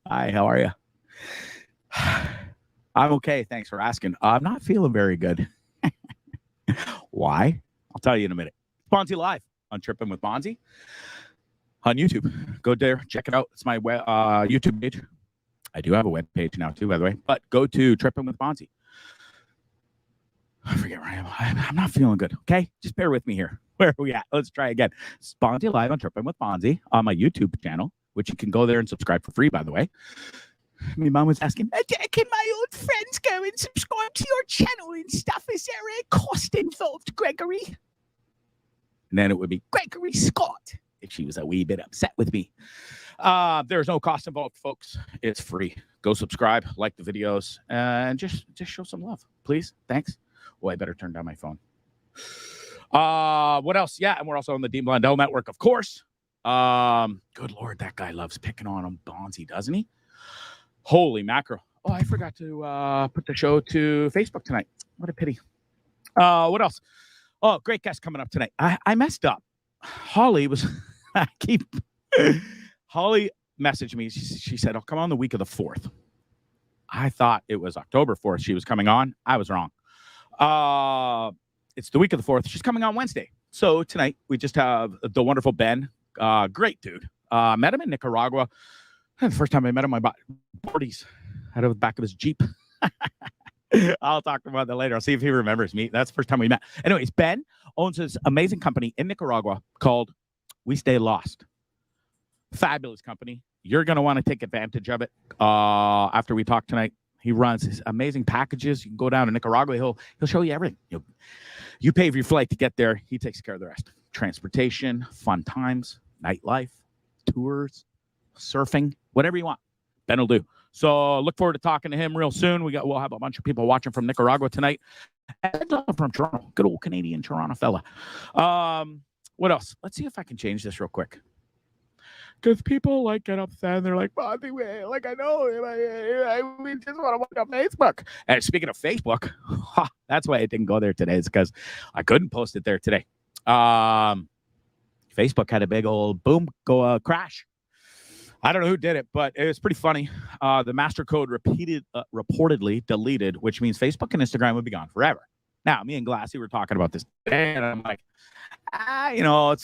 Hi, how are you? I'm okay. Thanks for asking. I'm not feeling very good. Why? I'll tell you in a minute. Bondzee Live on Trippin with Bondzee on YouTube. Go there, check it out. It's my YouTube page. I do have a web page now too, by the way. But go to Trippin with Bondzee. I forget where I am. I'm not feeling good. Okay, just bear with me here. Where are we at? Let's try again. It's Bondzee Live on Trippin with Bondzee on my YouTube channel, which you can go there and subscribe for free, by the way. My mom was asking, can my old friends go and subscribe to your channel and stuff? Is there a cost involved, Gregory? And then it would be Gregory Scott if she was a wee bit upset with me. There's no cost involved, folks. It's free. Go subscribe, like the videos, and just show some love, please. Thanks. Oh, I better turn down my phone. What else? Yeah, and we're also on the Blundell network, of course. Good Lord, that guy loves picking on him, Bondzee, doesn't he? Holy mackerel. Oh, I forgot to put the show to Facebook tonight. What a pity. What else? Oh, great guest coming up tonight. I messed up. Holly was... Holly messaged me. She said, I'll come on the week of the 4th. I thought it was October 4th she was coming on. I was wrong. It's the week of the 4th. She's coming on Wednesday. So tonight, we just have the wonderful Ben. Great dude. Met him in Nicaragua. The first time I met him, I bought boardies out of the back of his Jeep. I'll talk about that later. I'll see if he remembers me. That's the first time we met. Anyways, Ben owns this amazing company in Nicaragua called We Stay Lost. Fabulous company. You're going to want to take advantage of it after we talk tonight. He runs his amazing packages. You can go down to Nicaragua. He'll show you everything. You pay for your flight to get there. He takes care of the rest. Transportation, fun times, nightlife, tours, surfing, whatever you want. Ben will do. So look forward to talking to him real soon. We'll have a bunch of people watching from Nicaragua tonight. And from Toronto. Good old Canadian Toronto fella. What else? Let's see if I can change this real quick. Because people like get upset and they're like, Bondzee, like I know, we just want to watch on Facebook. And speaking of Facebook, that's why I didn't go there today. It's because I couldn't post it there today. Facebook had a big old boom crash. I don't know who did it, but it was pretty funny. The master code reportedly deleted, which means Facebook and Instagram would be gone forever. Now, me and Glassy were talking about this today, and I'm like, we'll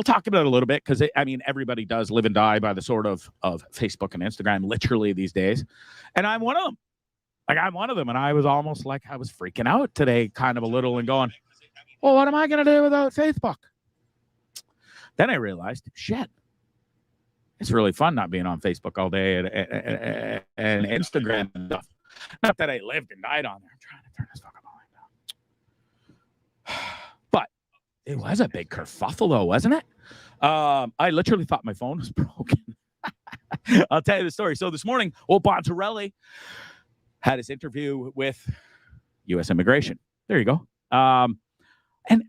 talk about it a little bit because everybody does live and die by the sort of Facebook and Instagram literally these days. And I'm one of them. And I was almost like I was freaking out today, kind of a little, and going, well, what am I going to do without Facebook? Then I realized, shit, it's really fun not being on Facebook all day and Instagram and stuff. Not that I lived and died on there. I'm trying to turn this fucking volume down. But it was a big kerfuffle, though, wasn't it? I literally thought my phone was broken. I'll tell you the story. So this morning, old Bondzee had his interview with U.S. Immigration. There you go. And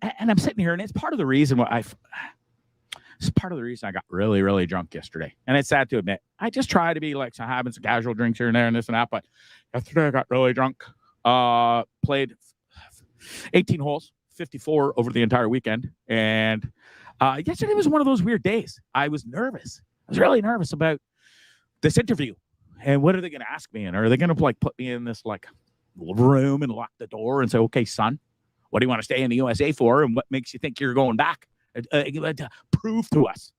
I'm sitting here, and it's part of the reason why it's part of the reason I got really, really drunk yesterday. And it's sad to admit. I just try to be like having some casual drinks here and there and this and that. But yesterday I got really drunk. Played 18 holes, 54 over the entire weekend. And yesterday was one of those weird days. I was nervous. I was really nervous about this interview. And what are they going to ask me? And are they going to put me in this room and lock the door and say, okay, son, what do you want to stay in the USA for? And what makes you think you're going back? To prove to us.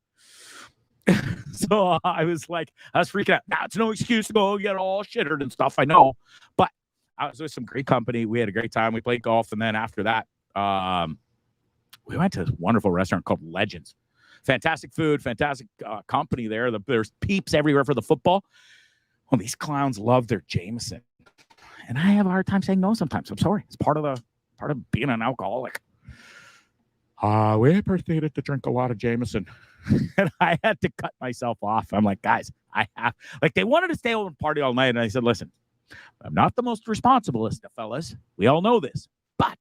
So I was freaking out. Now, it's no excuse to go get all shittered and stuff, I know. But I was with some great company. We had a great time. We played golf. And then after that, we went to this wonderful restaurant called Legends. Fantastic food, fantastic company there. There's peeps everywhere for the football. Well, these clowns love their Jameson. And I have a hard time saying no sometimes. I'm sorry. It's part of being an alcoholic. We proceeded to drink a lot of Jameson, and I had to cut myself off. I'm like, guys, they wanted to stay over and party all night. And I said, listen, I'm not the most responsiblest of fellas. We all know this, but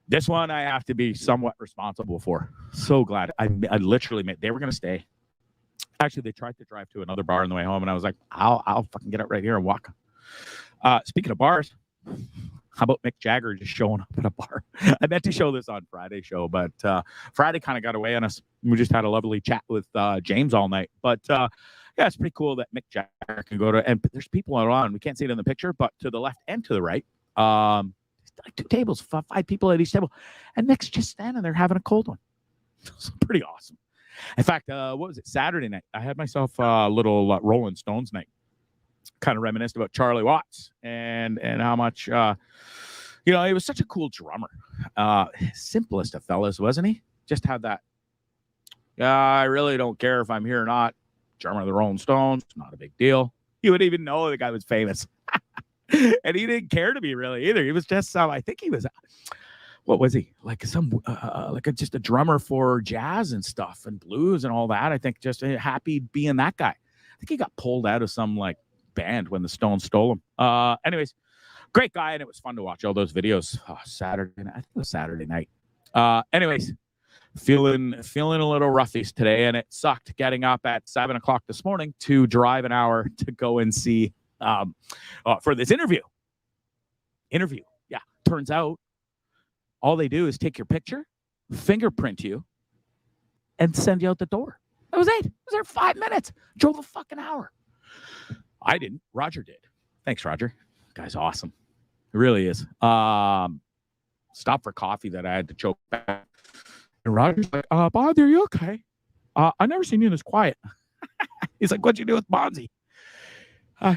this one I have to be somewhat responsible for. So glad. I literally they were going to stay. Actually, they tried to drive to another bar on the way home, and I was like, I'll fucking get up right here and walk. Speaking of bars, how about Mick Jagger just showing up at a bar? I meant to show this on Friday's show, but Friday kind of got away on us. We just had a lovely chat with James all night. But yeah, it's pretty cool that Mick Jagger can go to, and there's people around. We can't see it in the picture, but to the left and to the right, like 2 tables, 5 people at each table, and Mick's just standing there having a cold one. It's pretty awesome. In fact, what was it? Saturday night, I had myself a little Rolling Stones night. Kind of reminisced about Charlie Watts and how much, he was such a cool drummer. Simplest of fellas, wasn't he? Just had that. I really don't care if I'm here or not. Drummer of the Rolling Stones, not a big deal. You wouldn't even know the guy was famous. And he didn't care to be really either. He was just I think he was, what was he? Like just a drummer for jazz and stuff and blues and all that. I think just happy being that guy. I think he got pulled out of some like band when the Stones stole him. Anyways, great guy, and it was fun to watch all those videos. Saturday night. I think it was Saturday night. Anyways, feeling a little roughies today, and it sucked getting up at 7 o'clock this morning to drive an hour to go and see for this interview. Yeah, turns out all they do is take your picture, fingerprint you, and send you out the door. That was it. I was there 5 minutes. Drove a fucking hour. I didn't. Roger did. Thanks, Roger. Guy's awesome. It really is. Stopped for coffee that I had to choke back. And Roger's like, Bondzee, are you okay? I never seen you this quiet. He's like, what'd you do with Bondzee?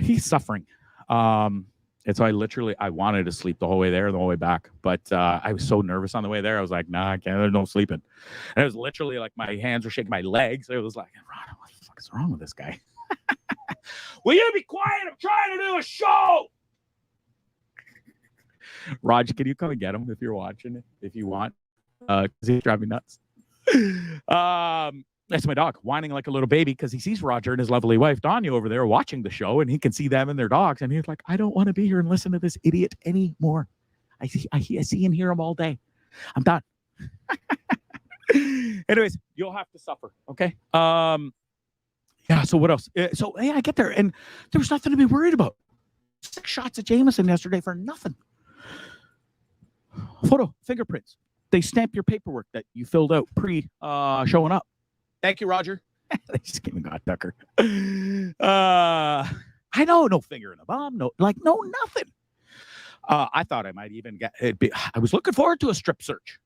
He's suffering. And so I wanted to sleep the whole way there, the whole way back. But I was so nervous on the way there. I was like, nah, I can't. There's no sleeping. And it was literally like my hands were shaking my legs. It was like, Ron, what the fuck is wrong with this guy? Will you be quiet? I'm trying to do a show. Raj, can you come and get him if you're watching it, if you want? Because he's driving me nuts. That's my dog whining like a little baby because he sees Roger and his lovely wife, Danya, over there watching the show, and he can see them and their dogs. And he's like, I don't want to be here and listen to this idiot anymore. I see and hear him all day. I'm done. Anyways, you'll have to suffer. Okay. Yeah, so what else? I get there, and there was nothing to be worried about. 6 shots of Jameson yesterday for nothing. Photo, fingerprints. They stamp your paperwork that you filled out showing up. Thank you, Roger. They just gave me God Tucker. I know, no finger in the bum, no nothing. I thought I might even get it. I was looking forward to a strip search.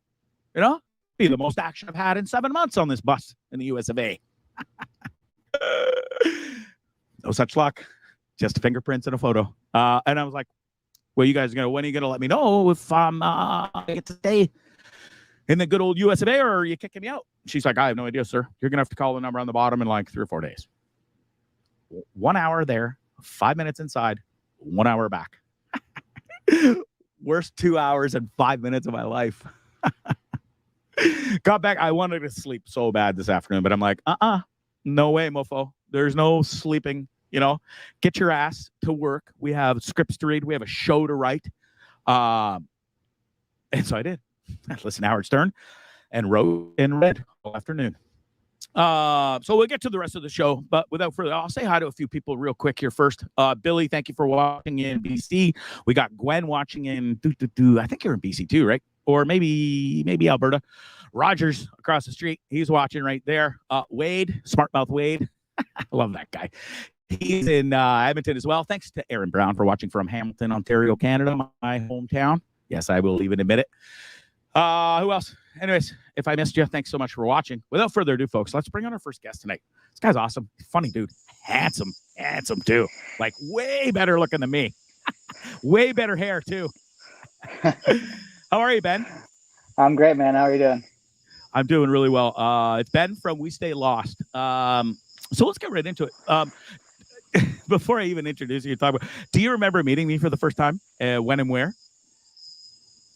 Be the most action I've had in 7 months on this bus in the US of A. No such luck. Just fingerprints and a photo. And I was like, well, you guys when are you gonna let me know if I get to stay in the good old US of A, or are you kicking me out? She's like, I have no idea, sir. You're gonna have to call the number on the bottom in like 3 or 4 days. 1 hour there, 5 minutes inside, 1 hour back. Worst 2 hours and 5 minutes of my life. Got back. I wanted to sleep so bad this afternoon, but I'm like, no way, mofo. There's no sleeping. Get your ass to work. We have scripts to read. We have a show to write. And so I did. I listened to Howard Stern and wrote and read all afternoon. So we'll get to the rest of the show, but without further, I'll say hi to a few people real quick here first. Billy, thank you for watching in BC. We got Gwen watching in, I think you're in BC too, right? Or maybe Alberta. Rogers across the street. He's watching right there. Wade, Smartmouth Wade. I love that guy. He's in Edmonton as well. Thanks to Aaron Brown for watching from Hamilton, Ontario, Canada, my hometown. Yes, I will even admit it. Who else? Anyways, if I missed you, thanks so much for watching. Without further ado, folks, let's bring on our first guest tonight. This guy's awesome. Funny dude. Handsome too. Like way better looking than me. Way better hair too. How are you, Ben? I'm great, man. How are you doing? I'm doing really well. It's Ben from We Stay Lost. So let's get right into it. Before I even introduce you, do you remember meeting me for the first time? When and where?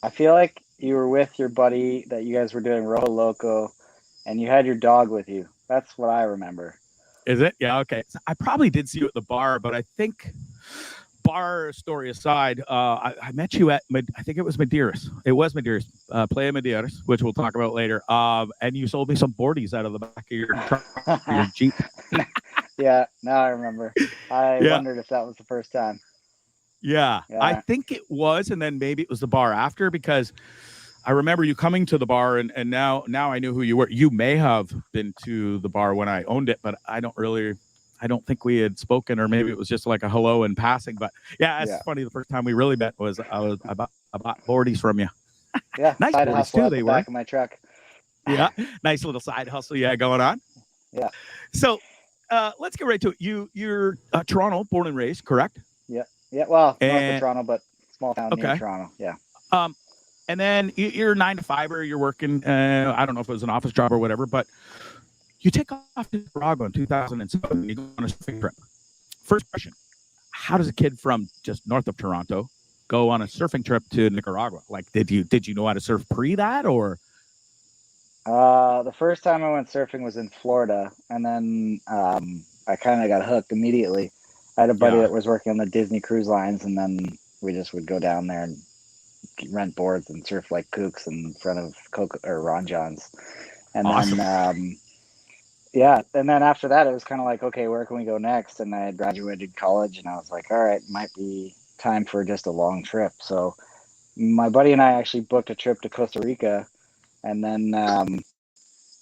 I feel like you were with your buddy that you guys were doing Rojo Loco, and you had your dog with you. That's what I remember. Is it? Yeah, okay. So I probably did see you at the bar, but I think, bar story aside, I met you at, I think it was Madeiras. It was Madeiras, Playa Madeiras, which we'll talk about later. And you sold me some boardies out of the back of your truck, your Jeep. Yeah, now I remember. I wondered if that was the first time. Yeah, I think it was, and then maybe it was the bar after, because I remember you coming to the bar, and now I knew who you were. You may have been to the bar when I owned it, but I don't really I don't think we had spoken, or maybe it was just like a hello in passing. But yeah, it's funny. The first time we really met was I bought boardies from you. Yeah, Nice side boardies hustle too. at They the were. back of my truck. Yeah, nice little side hustle you had going on. Yeah. So let's get right to it. You're Toronto, born and raised, correct? Yeah. Well, north of And Toronto, but small town near okay. Toronto. Yeah. And then you're 9 to 5, or you're working. I don't know if it was an office job or whatever, but you take off to Nicaragua in 2007. And you go on a surfing trip. First question: how does a kid from just north of Toronto go on a surfing trip to Nicaragua? Like, did you know how to surf pre that, or? The first time I went surfing was in Florida, and then I kind of got hooked immediately. I had a buddy that was working on the Disney cruise lines, and then we just would go down there and rent boards and surf like kooks in front of Coca or Ron John's. And Awesome. then yeah, and then after that it was kind of like, okay, where can we go next? And I had graduated college, and I was like, all right, might be time for just a long trip. So my buddy and I actually booked a trip to Costa Rica, and then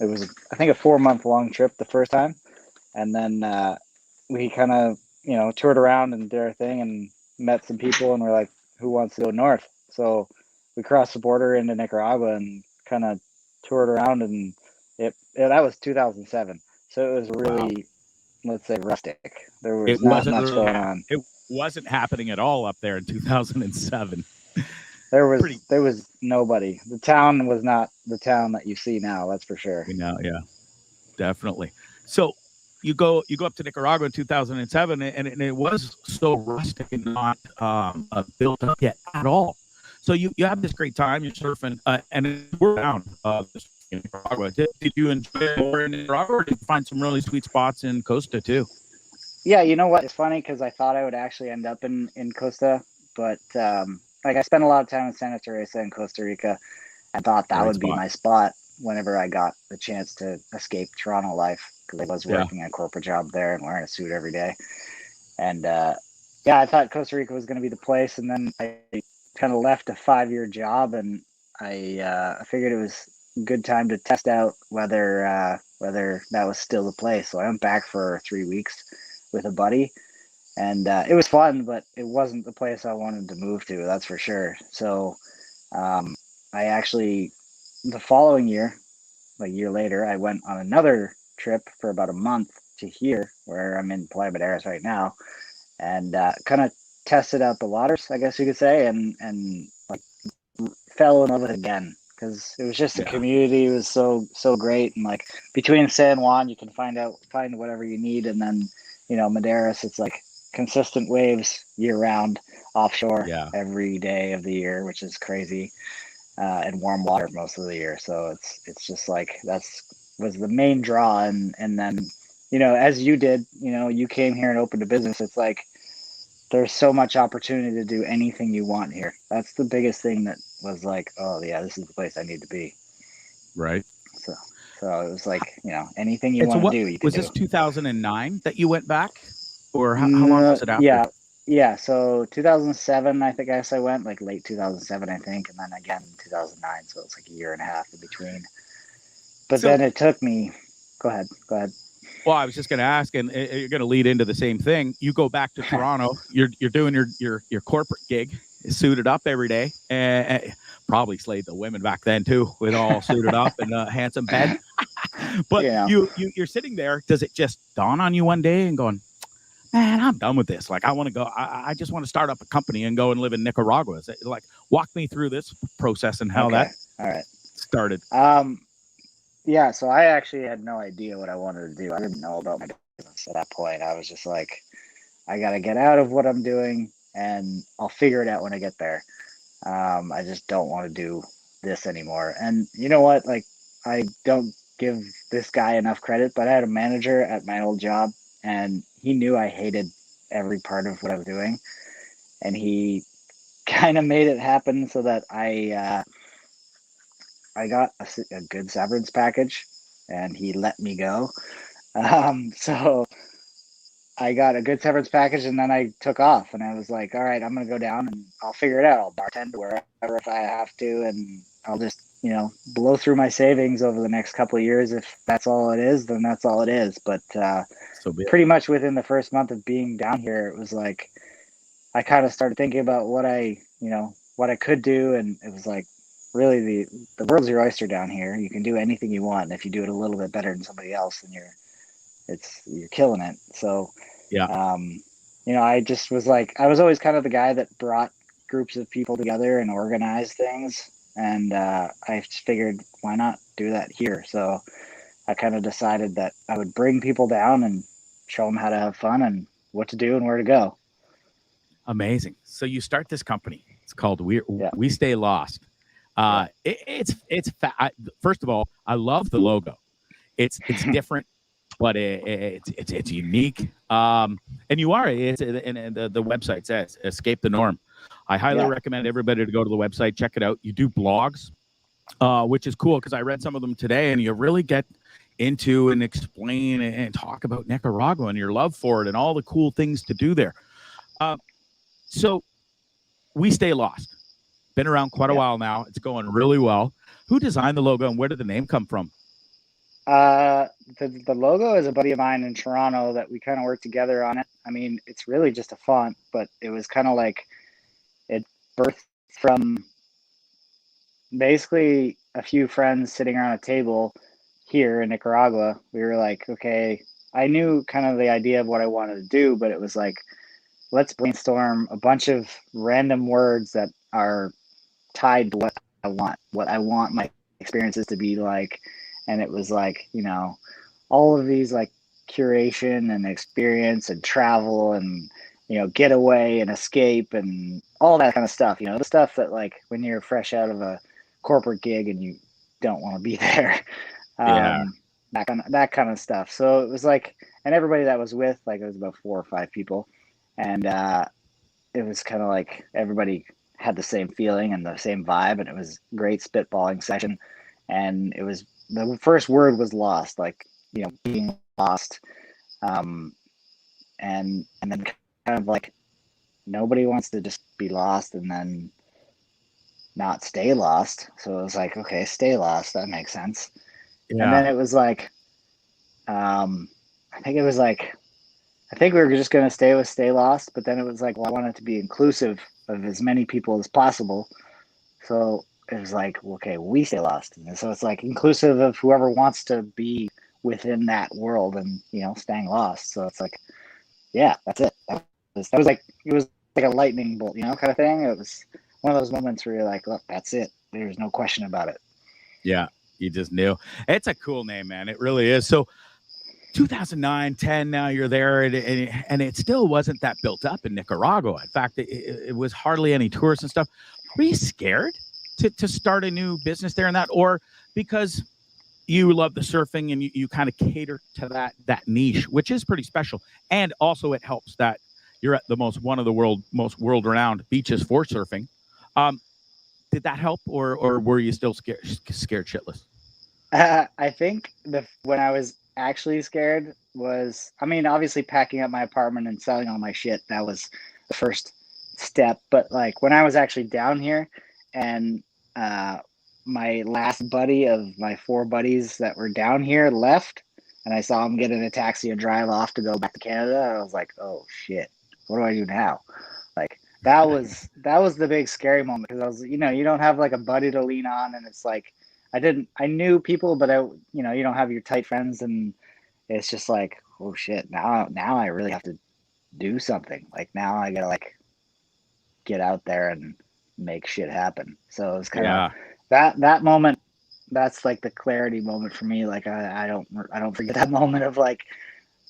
it was, I think, a 4-month long trip the first time, and then we kind of, toured around and did our thing and met some people, and we're like, who wants to go north? So we crossed the border into Nicaragua and kind of toured around, and that was 2007. So it was really, let's say, rustic. There was not much going on. It wasn't happening at all up there in 2007. There was nobody. The town was not the town that you see now. That's for sure. Yeah, definitely. So you go up to Nicaragua in 2007, and it was so rustic and not built up yet at all. So you have this great time. You're surfing, and we're down in Nicaragua. Did you enjoy it more in Nicaragua, or did you find some really sweet spots in Costa too? Yeah, you know what? It's funny because I thought I would actually end up in Costa, but like I spent a lot of time in Santa Teresa and Costa Rica. I thought that would be my spot whenever I got the chance to escape Toronto life, because I was working a corporate job there and wearing a suit every day. And I thought Costa Rica was going to be the place. And then I kind of left a 5-year job, and I figured it was a good time to test out whether that was still the place. So I went back for 3 weeks with a buddy, and it was fun, but it wasn't the place I wanted to move to, that's for sure. So I actually, the following year, a year later, I went on another trip for about a month to here, where I'm in Playa Maderas right now, and kind of tested out the waters, I guess you could say, and like fell in love with it again, because it was just the community was so great, and like between San Juan you can find whatever you need, and then Maderas, it's like consistent waves year round offshore every day of the year, which is crazy, and warm water most of the year. So it's just like was the main draw, and then as you did, you came here and opened a business. It's like there's so much opportunity to do anything you want here. That's the biggest thing that was like, oh yeah, this is the place I need to be. Right. So it was like, anything you want to do, you can do. Was this 2009 that you went back, or how long was it after? Yeah. So 2007, I guess I went, like late 2007, I think, and then again in 2009. So it's like a year and a half in between. But then it took me. Go ahead. Well, I was just going to ask, and you're going to lead into the same thing. You go back to Toronto. You're doing your corporate gig, suited up every day, and probably slayed the women back then too, with all suited up and a handsome bed. But you're sitting there. Does it just dawn on you one day and going, man, I'm done with this. Like, I want to go. I just want to start up a company and go and live in Nicaragua. Is it, like, walk me through this process and how that started. Yeah, so I actually had no idea what I wanted to do. I didn't know about my business at that point. I was just like, I got to get out of what I'm doing, and I'll figure it out when I get there. I just don't want to do this anymore. And you know what? Like, I don't give this guy enough credit, but I had a manager at my old job, and he knew I hated every part of what I was doing. And he kind of made it happen so that I got a good severance package, and he let me go. So I got a good severance package, and then I took off, and I was like, all right, I'm going to go down and I'll figure it out. I'll bartend wherever if I have to, and I'll just, blow through my savings over the next couple of years. If that's all it is, then that's all it is. But So be it. pretty much within the first month of being down here, it was like I kind of started thinking about what I could do, and it was like really the world's your oyster down here. You can do anything you want, and if you do it a little bit better than somebody else, then you're killing it. So Yeah. I just was like, I was always kind of the guy that brought groups of people together and organized things. And I just figured, why not do that here? So I kind of decided that I would bring people down and show them how to have fun and what to do and where to go. Amazing. So you start this company. It's called We Stay Lost. First of all, I love the logo. It's different, but it's unique. And you are. And the website says Escape the Norm. I highly recommend everybody to go to the website, check it out. You do blogs, which is cool because I read some of them today, and you really get into and explain and talk about Nicaragua and your love for it and all the cool things to do there. So We Stay Lost. Been around quite a while now. It's going really well. Who designed the logo and where did the name come from? The logo is a buddy of mine in Toronto that we kind of worked together on it. I mean, it's really just a font, but it was kind of like it birthed from basically a few friends sitting around a table here in Nicaragua. We were like, okay, I knew kind of the idea of what I wanted to do, but it was like, let's brainstorm a bunch of random words that are tied to what I want my experiences to be like. And it was like, all of these like curation and experience and travel and, getaway and escape and all that kind of stuff, the stuff that like when you're fresh out of a corporate gig and you don't want to be there, that kind of stuff. So it was like, and everybody that was with, like, it was about 4 or 5 people. And it was kind of like everybody had the same feeling and the same vibe, and it was a great spitballing session. And it was, the first word was lost, like, being lost. And then kind of like nobody wants to just be lost and then not stay lost. So it was like, okay, stay lost. That makes sense. Yeah. And then it was like, I think we were just going to stay with Stay Lost, but then it was like, well, I want it to be inclusive of as many people as possible. So it was like, okay, We Stay Lost. And so it's like inclusive of whoever wants to be within that world and, staying lost. So it's like, yeah, that's it. That was like, it was like a lightning bolt, kind of thing. It was one of those moments where you're like, look, that's it. There's no question about it. Yeah, you just knew. It's a cool name, man. It really is. So 2009, 10, now you're there, and it still wasn't that built up in Nicaragua. In fact, it was hardly any tourists and stuff. Were you scared to start a new business there and that, or because you love the surfing and you kind of cater to that niche, which is pretty special, and also it helps that you're at one of the most world-renowned beaches for surfing. Did that help, or were you still scared shitless? I think when I was actually scared was, I mean, obviously packing up my apartment and selling all my shit, that was the first step. But like when I was actually down here and my last buddy of my 4 buddies that were down here left, and I saw him get in a taxi and drive off to go back to Canada, I was like, oh shit, what do I do now? Like that was the big scary moment, because I was, you don't have like a buddy to lean on, and it's like I knew people, but you don't have your tight friends, and it's just like, oh shit, now I really have to do something. Like now I gotta like get out there and make shit happen. So it was kind of that moment. That's like the clarity moment for me. Like I don't forget that moment of like,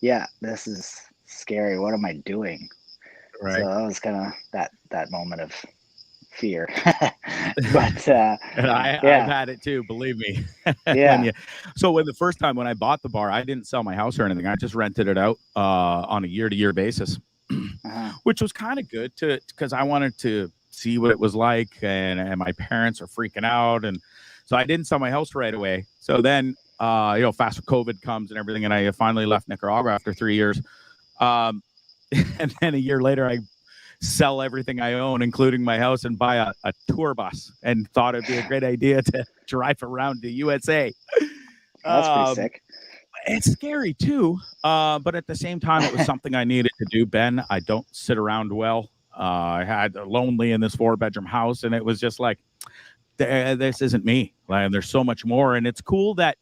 yeah, this is scary. What am I doing? Right. So that was kind of that moment of fear. But and I've had it too, believe me. Yeah. So when the first time when I bought the bar, I didn't sell my house or anything. I just rented it out on a year-to-year basis, which was kind of good because I wanted to see what it was like, and my parents are freaking out, and so I didn't sell my house right away. So then fast COVID comes and everything, and I finally left Nicaragua after 3 years, and then a year later I sell everything I own, including my house, and buy a tour bus, and thought it'd be a great idea to drive around the USA. That's pretty sick. It's scary too, but at the same time, it was something I needed to do, Ben. I don't sit around well. I had lonely in this 4-bedroom house, and it was just like, this isn't me. Like, there's so much more, and it's cool that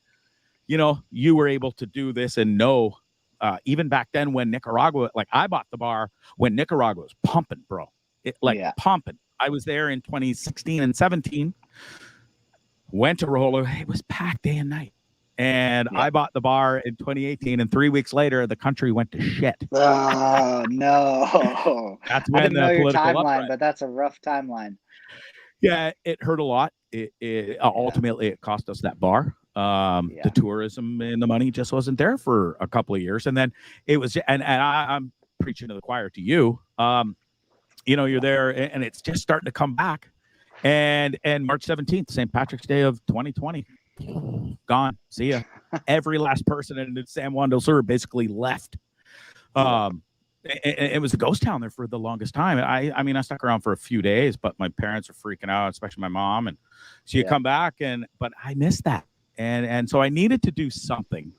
you were able to do this and know. Even back then, when Nicaragua, like I bought the bar when Nicaragua was pumping, bro. Pumping. I was there in 2016 and 17. Went to Rolo. It was packed day and night. And I bought the bar in 2018, and 3 weeks later, the country went to shit. Oh, no. That's I when didn't know the your political timeline, uprising. but that's a rough timeline. Yeah, it hurt a lot. Ultimately, it cost us that bar. The tourism and the money just wasn't there for a couple of years. And then it was, and I'm preaching to the choir to you. You're there, and it's just starting to come back. And March 17th, St. Patrick's Day of 2020. Gone. See ya. Every last person in San Juan del Sur basically left. It was a ghost town there for the longest time. I mean, I stuck around for a few days, but my parents are freaking out, especially my mom. And so you come back, but I missed that. And so I needed to do something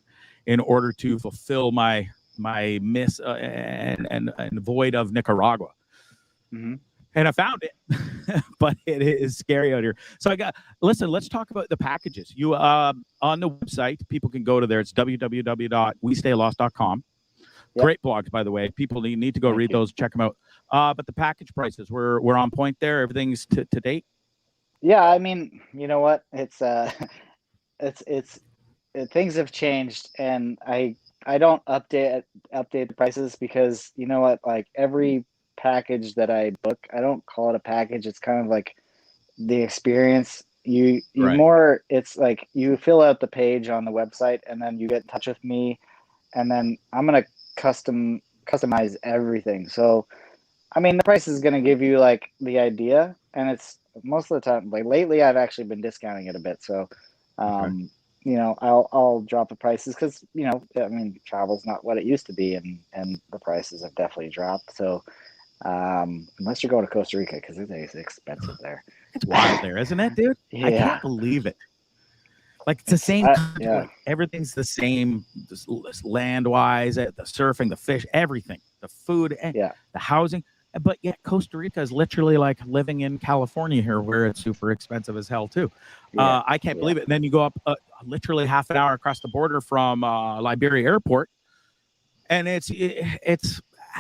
in order to fulfill my miss and void of Nicaragua. Mm-hmm. And I found it, but it is scary out here. So listen, let's talk about the packages. You, on the website, people can go to there. It's www.westaylost.com. Yep. Great blogs, by the way. People need to go read those, check them out. But the package prices, we're on point there. Everything's to date. Yeah. I mean, you know what? It's things have changed, and I don't update the prices because you know what? Like every package that I book, I don't call it a package. It's kind of like the experience. More, it's like you fill out the page on the website, and then you get in touch with me, and then I'm gonna customize everything. So, I mean, the price is gonna give you like the idea, and it's most of the time. Like lately, I've actually been discounting it a bit. So, I'll drop the prices because I mean, travel's not what it used to be, and the prices have definitely dropped. So. Unless you're going to Costa Rica, because it's expensive there. It's wild there, isn't it, dude? Yeah. I can't believe it. Like it's the same. Like, everything's the same, land-wise, the surfing, the fish, everything, the food, the housing. But yet Costa Rica is literally like living in California here, where it's super expensive as hell too. I can't believe it. And then you go up literally half an hour across the border from Liberia Airport, and it's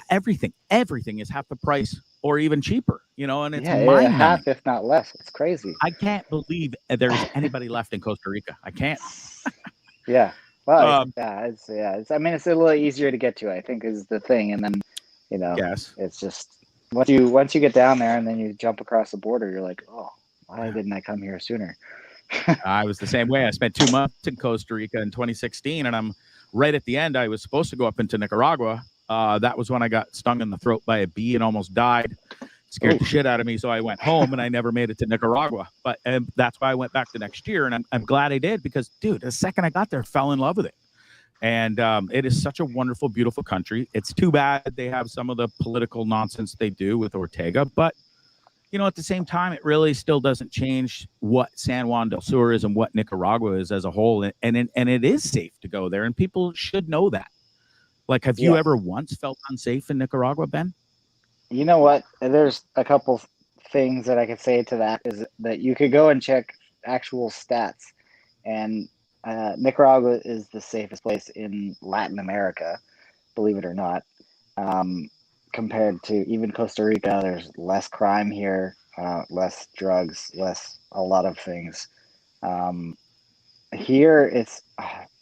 everything is half the price or even cheaper, and it's half, if not less. It's crazy. I can't believe there's anybody left in Costa Rica. I can't. Well, it's I mean, it's a little easier to get to, I think, is the thing. And then, it's just once you get down there and then you jump across the border, you're like, oh, why didn't I come here sooner? I was the same way. I spent 2 months in Costa Rica in 2016, and I'm right at the end. I was supposed to go up into Nicaragua. That was when I got stung in the throat by a bee and almost died. Scared the shit out of me. So I went home and I never made it to Nicaragua. But that's why I went back the next year. And I'm glad I did because, dude, the second I got there, I fell in love with it. And it is such a wonderful, beautiful country. It's too bad they have some of the political nonsense they do with Ortega. But, at the same time, it really still doesn't change what San Juan del Sur is and what Nicaragua is as a whole. And it is safe to go there. And people should know that. Like, have you ever once felt unsafe in Nicaragua, Ben? You know what? There's a couple things that I could say to that is that you could go and check actual stats. And Nicaragua is the safest place in Latin America, believe it or not. Compared to even Costa Rica, there's less crime here, less drugs, less a lot of things. Here,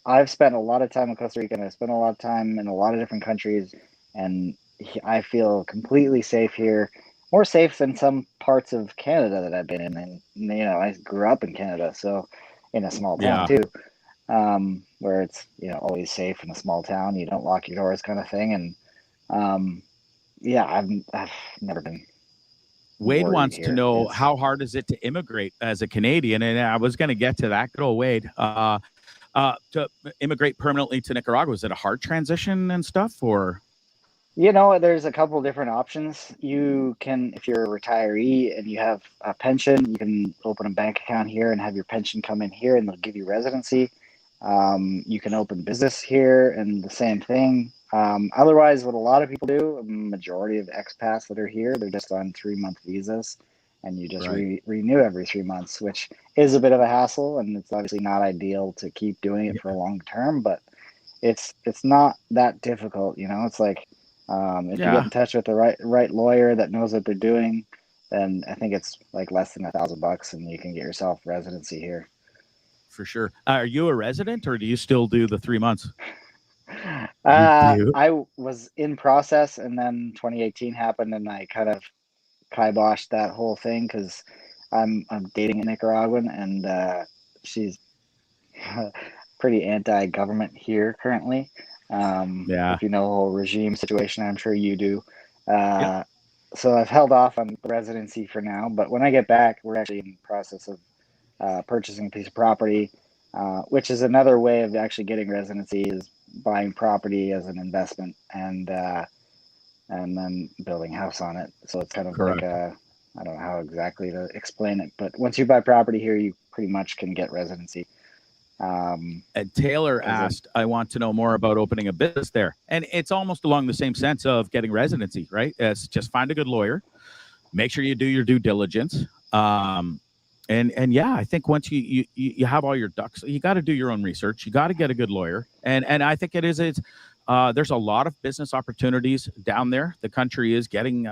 I've spent a lot of time in Costa Rica, and I've spent a lot of time in a lot of different countries, and I feel completely safe here, more safe than some parts of Canada that I've been in. And I grew up in Canada, so in a small town too, where it's always safe in a small town. You don't lock your doors, kind of thing. And I've never been. Wade wants to know how hard is it to immigrate as a Canadian, and I was going to get to that. Good old Wade. To immigrate permanently to Nicaragua, is it a hard transition and stuff, or? There's a couple different options. You can, if you're a retiree and you have a pension, you can open a bank account here and have your pension come in here, and they'll give you residency. You can open business here and the same thing. Otherwise, what a lot of people do, a majority of expats that are here, they're just on 3-month visas, and you just renew every 3 months, which is a bit of a hassle, and it's obviously not ideal to keep doing it for a long term, but it's not that difficult, you know. It's like if you get in touch with the right lawyer that knows what they're doing, then I think it's like less than $1,000, and you can get yourself residency here. For sure. Are you a resident, or do you still do the 3 months? I was in process, and then 2018 happened, and I kind of kiboshed that whole thing because I'm dating a Nicaraguan, and she's pretty anti-government here currently. If you know the whole regime situation, I'm sure you do. So I've held off on residency for now, but when I get back, we're actually in the process of purchasing a piece of property, which is another way of actually getting residency, is buying property as an investment and then building a house on it. So it's kind of like I don't know how exactly to explain it, but once you buy property here, you pretty much can get residency. And Taylor asked, I want to know more about opening a business there. And it's almost along the same sense of getting residency, right? It's just find a good lawyer, make sure you do your due diligence. And yeah, I think once you have all your ducks, you got to do your own research. You got to get a good lawyer. And I think it's there's a lot of business opportunities down there. The country is getting,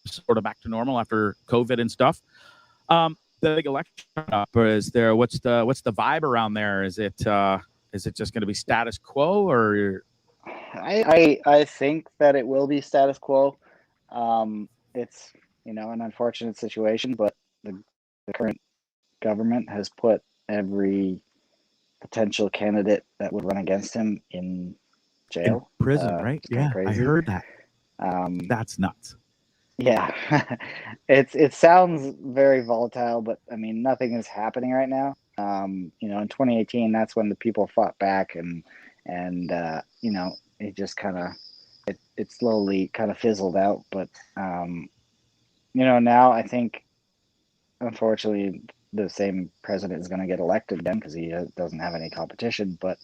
sort of back to normal after COVID and stuff. The big election up is there. What's the vibe around there? Is it just going to be status quo, or? I think that it will be status quo. It's an unfortunate situation, but the current government has put every potential candidate that would run against him in jail, in prison, right? Yeah, crazy. I heard that. That's nuts. Yeah, it sounds very volatile, but I mean, nothing is happening right now. In 2018, that's when the people fought back, and it just kind of it slowly kind of fizzled out. But now I think, unfortunately, the same president is going to get elected again because he doesn't have any competition. But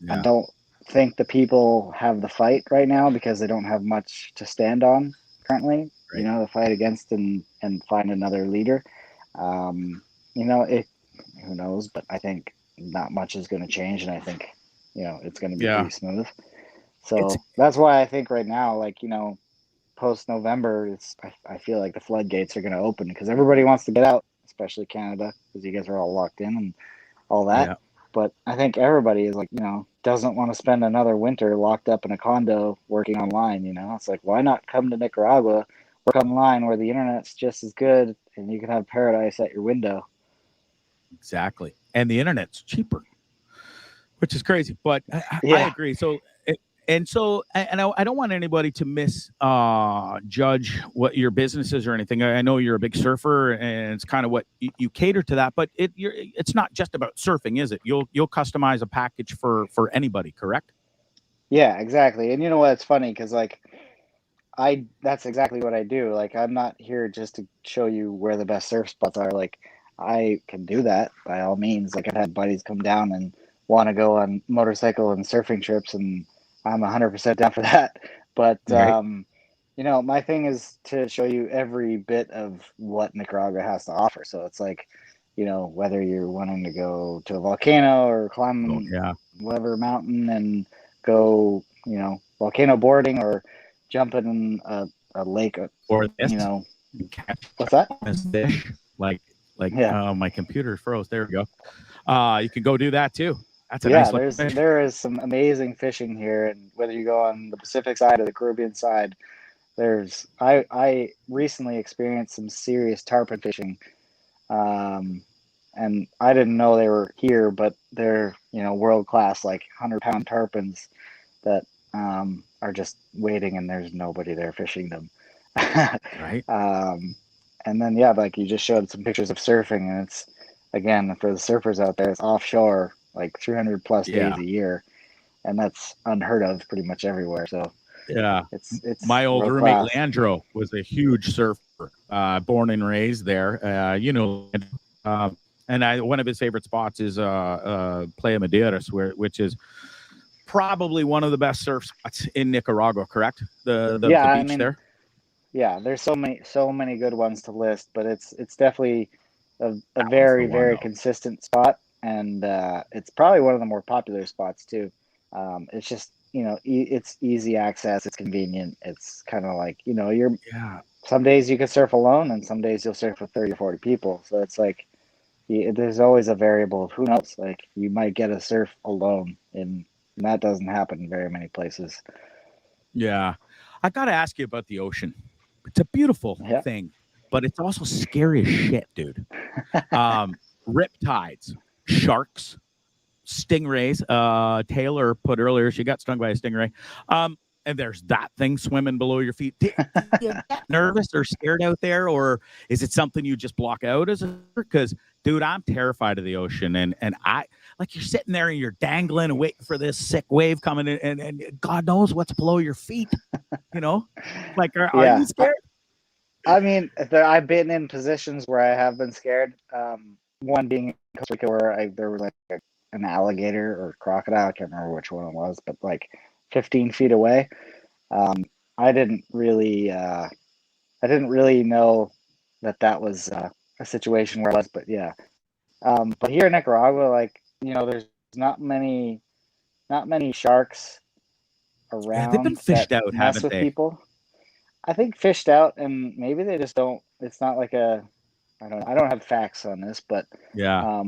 I don't think the people have the fight right now because they don't have much to stand on currently. Right. The fight against and find another leader. Who knows? But I think not much is going to change, and I think it's going to be pretty smooth. So that's why I think right now, post November, I feel like the floodgates are going to open because everybody wants to get out, especially Canada, because you guys are all locked in and all that. Yeah. But I think everybody is doesn't want to spend another winter locked up in a condo working online. It's like, why not come to Nicaragua, work online where the internet's just as good and you can have paradise at your window. Exactly. And the internet's cheaper, which is crazy. But I agree. So, I don't want anybody to misjudge what your business is or anything. I know you're a big surfer, and it's kind of what you cater to that. But it's not just about surfing, is it? You'll customize a package for anybody, correct? Yeah, exactly. And you know what? It's funny because that's exactly what I do. I'm not here just to show you where the best surf spots are. I can do that by all means. I've had buddies come down and want to go on motorcycle and surfing trips, and I'm 100% down for that. But, my thing is to show you every bit of what Nicaragua has to offer. So it's whether you're wanting to go to a volcano or climb whatever mountain and go, volcano boarding or jumping in a lake. Or this, what's that? Fish. My computer froze. There we go. You can go do that too. That's a nice there is some amazing fishing here, and whether you go on the Pacific side or the Caribbean side, I recently experienced some serious tarpon fishing, and I didn't know they were here, but they're world class, 100-pound tarpons that are just waiting, and there's nobody there fishing them. Right. And then you just showed some pictures of surfing, and it's, again, for the surfers out there, it's offshore. 300 plus days a year, and that's unheard of pretty much everywhere. So it's my old roommate Leandro was a huge surfer, born and raised there. And one of his favorite spots is Playa Madeiras, which is probably one of the best surf spots in Nicaragua. Correct? The beach there. Yeah, there's so many good ones to list, but it's definitely a very consistent spot, and it's probably one of the more popular spots too. It's just it's easy access, it's convenient, it's kind of like some days you can surf alone, and some days you'll surf with 30 or 40 people. So it's like there's always a variable of who knows. Like you might get a surf alone, and that doesn't happen in very many places. Yeah, I got to ask you about the ocean. It's a beautiful thing, but it's also scary as shit, dude. Riptides, sharks, stingrays. Taylor put earlier, she got stung by a stingray. And there's that thing swimming below your feet. Do you get nervous or scared out there, or is it something you just block out as a? Because, dude, I'm terrified of the ocean, and I like you're sitting there and you're dangling and waiting for this sick wave coming in, and God knows what's below your feet. Like are you scared? I mean, I've been in positions where I have been scared. One being in Costa Rica, where there was like an alligator or crocodile. I can't remember which one it was, but like 15 feet away. I didn't really know that was a situation where I was, but yeah. But here in Nicaragua, like there's not many sharks around. Yeah, they've been fished out, mess haven't with they? People. I think fished out, and maybe they just don't. It's not like I don't have facts on this, but yeah.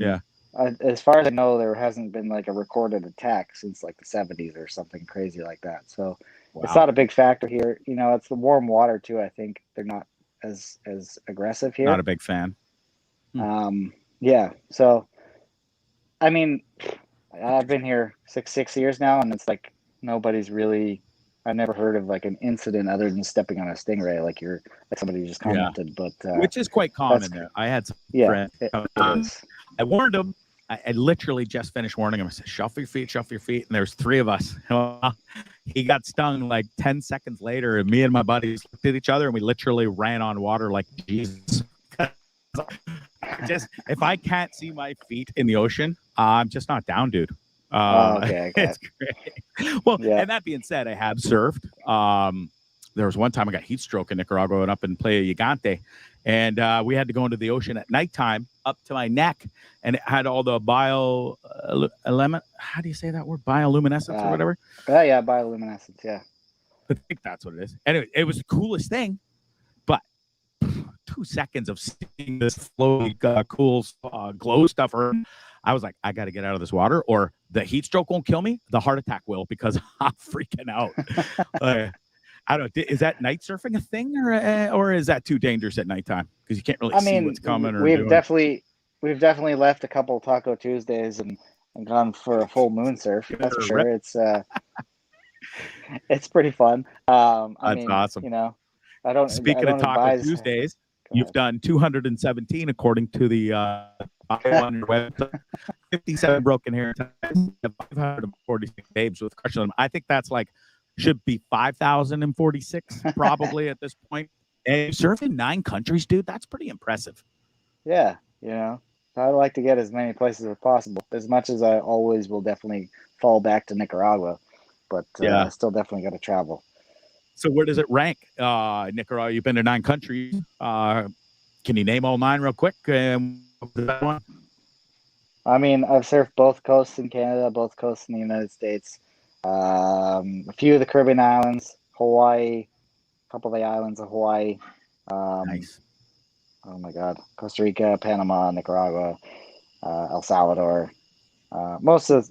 As far as I know, there hasn't been like a recorded attack since like the 70s or something crazy like that. So It's not a big factor here. It's the warm water too. I think they're not as aggressive here. Not a big fan. Yeah. So, I mean, I've been here six years now, and it's like nobody's really. I've never heard of like an incident other than stepping on a stingray, like somebody just commented. But which is quite common there. I had some friends. It is. I warned them. I literally just finished warning him. I said, shuffle your feet. And there's three of us. He got stung like 10 seconds later, and me and my buddies looked at each other, and we literally ran on water like Jesus. If I can't see my feet in the ocean, I'm just not down, dude. Okay. It's great. Well, and that being said, I have surfed. There was one time I got heat stroke in Nicaragua and up in Playa Gigante, and we had to go into the ocean at nighttime up to my neck, and it had all the how do you say that word? Bioluminescence or whatever? Yeah, bioluminescence, yeah. I think that's what it is. Anyway, it was the coolest thing, but 2 seconds of seeing this flowy, cool glow stuff, I was like, I got to get out of this water, or the heat stroke won't kill me. The heart attack will, because I'm freaking out. I don't know. Is that night surfing a thing, or is that too dangerous at nighttime? Because you can't really see what's coming. We've definitely left a couple Taco Tuesdays and gone for a full moon surf. That's for sure. It's pretty fun. That's awesome. Speaking of Taco Tuesdays, you've done 217 according to the on your website. 57 broken hair ties, 546 babes with crush on them. I think that's like should be 5,046 probably at this point. And surfing 9 countries, dude, that's pretty impressive. Yeah, I'd like to get as many places as possible. As much as I always will definitely fall back to Nicaragua, but I still definitely got to travel. So where does it rank? Nicaragua, you've been to 9 countries. Can you name all 9 real quick? I mean, I've surfed both coasts in Canada, both coasts in the United States. A few of the Caribbean islands, Hawaii, a couple of the islands of Hawaii. Nice. Oh my God, Costa Rica, Panama, Nicaragua, El Salvador, most of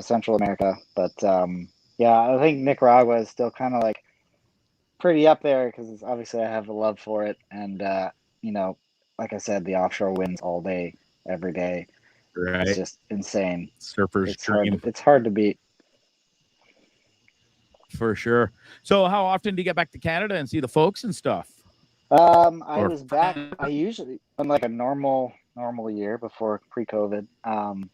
Central America. But I think Nicaragua is still kind of like pretty up there because obviously I have a love for it, and like I said, the offshore winds all day, every day. Right. It's just insane. Surfer's dream. It's hard to beat. For sure. So how often do you get back to Canada and see the folks and stuff? I was back. I usually, on like a normal year before pre-COVID, I'm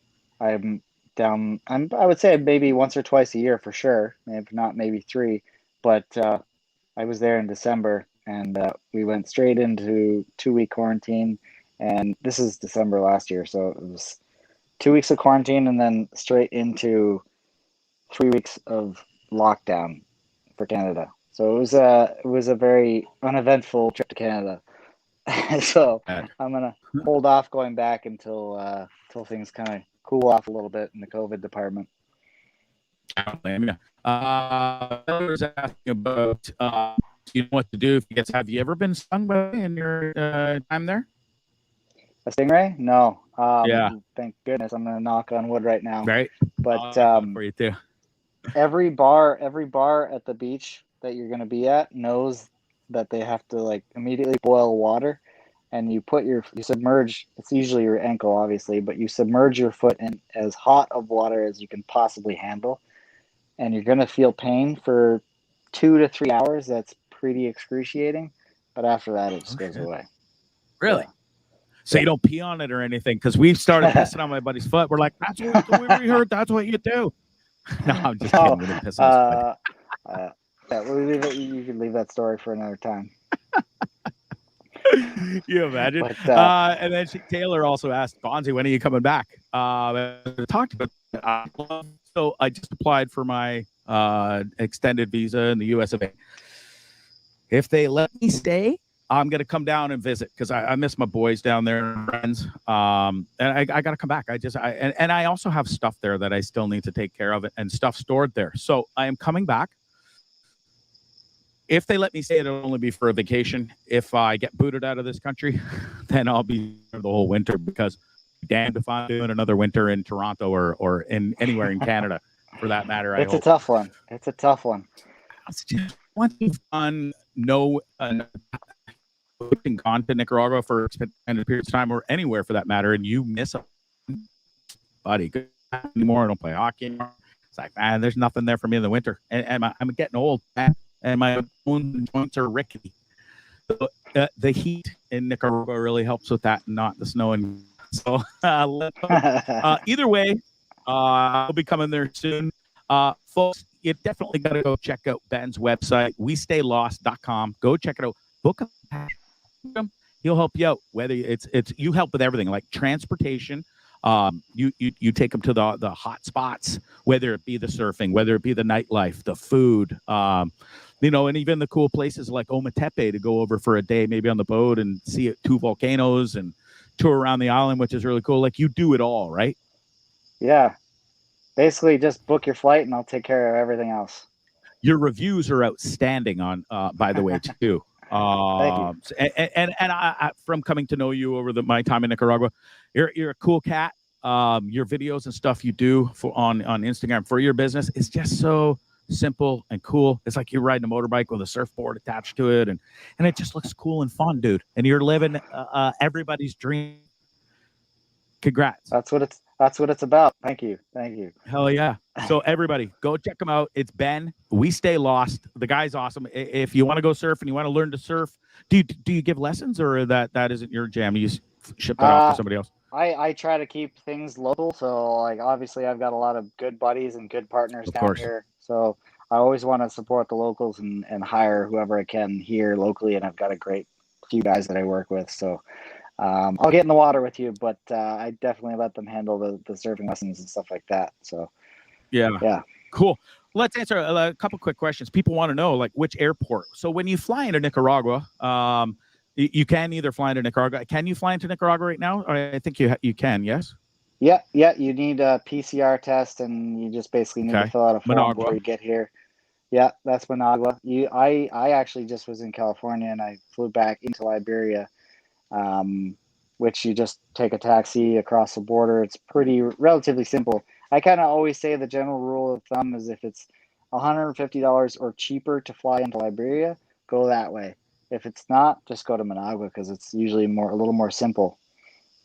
down. I would say maybe once or twice a year for sure, if not maybe 3. But I was there in December, and we went straight into 2-week quarantine, And this is December last year, so it was 2 weeks of quarantine and then straight into 3 weeks of lockdown for Canada. So it was a very uneventful trip to Canada. So I'm gonna hold off going back until things kind of cool off a little bit in the COVID department. I was asking about do you know what to do? Have you ever been stung by in your time there? A stingray? No. Yeah. Thank goodness. I'm gonna knock on wood right now. Right. But for you too. every bar at the beach that you're gonna be at knows that they have to like immediately boil water, and you submerge. It's usually your ankle, obviously, but you submerge your foot in as hot of water as you can possibly handle, and you're gonna feel pain for 2 to 3 hours. That's pretty excruciating, but after that, it just goes away. Really? Yeah. So you don't pee on it or anything? Because we've started pissing on my buddy's foot. We're like, that's what we heard. That's what you do. No, I'm just kidding. We didn't piss on his foot. Yeah, we'll leave it. You can leave that story for another time. You imagine? But, and then Taylor also asked, Bondzee, when are you coming back? Talked about that. So I just applied for my extended visa in the US of A. If they let me stay, I'm going to come down and visit because I miss my boys down there and friends. And I got to come back. And I also have stuff there that I still need to take care of and stuff stored there. So I am coming back. If they let me stay, it'll only be for a vacation. If I get booted out of this country, then I'll be there the whole winter because damned if I'm doing another winter in Toronto or in anywhere in Canada for that matter. It's a tough one. It's just one fun, gone to Nicaragua for extended periods of time or anywhere for that matter, and you miss a buddy anymore. I don't play hockey anymore. It's like, man, there's nothing there for me in the winter, and I'm getting old, and my bones joints are rickety. So, the heat in Nicaragua really helps with that, and not the snow. And so, either way, I'll be coming there soon, folks. You definitely got to go check out Ben's website, westaylost.com. Go check it out. Book a he'll help you out, whether it's you help with everything like transportation. You take them to the hot spots, whether it be the surfing, whether it be the nightlife, the food, and even the cool places like Ometepe to go over for a day, maybe on the boat and see 2 volcanoes and tour around the island, which is really cool. Like you do it all, right? Yeah. Basically just book your flight and I'll take care of everything else. Your reviews are outstanding on, by the way, too. Thank you. And I, from coming to know you over my time in Nicaragua, you're a cool cat. Your videos and stuff you do on Instagram for your business is just so simple and cool. It's like you're riding a motorbike with a surfboard attached to it, and it just looks cool and fun, dude. And you're living everybody's dream. Congrats. That's what it's about. Thank you. Hell yeah. So everybody go check him out. It's Ben. We Stay Lost. The guy's awesome. If you want to go surf and you want to learn to surf, do you give lessons, or that isn't your jam? You ship that off to somebody else? I try to keep things local. So like obviously I've got a lot of good buddies and good partners down here. So I always want to support the locals and hire whoever I can here locally. And I've got a great few guys that I work with. So I'll get in the water with you, but I definitely let them handle the surfing lessons and stuff like that. So, yeah, cool. Let's answer a couple quick questions. People want to know, like, which airport. So when you fly into Nicaragua, you can either fly into Nicaragua. Can you fly into Nicaragua right now? I think you can. Yes. Yeah. You need a PCR test, and you just basically need to fill out a form before you get here. Yeah, that's Managua. I actually just was in California, and I flew back into Liberia. Which you just take a taxi across the border. It's relatively simple. I kind of always say the general rule of thumb is if it's $150 or cheaper to fly into Liberia, go that way. If it's not, just go to Managua because it's usually a little more simple.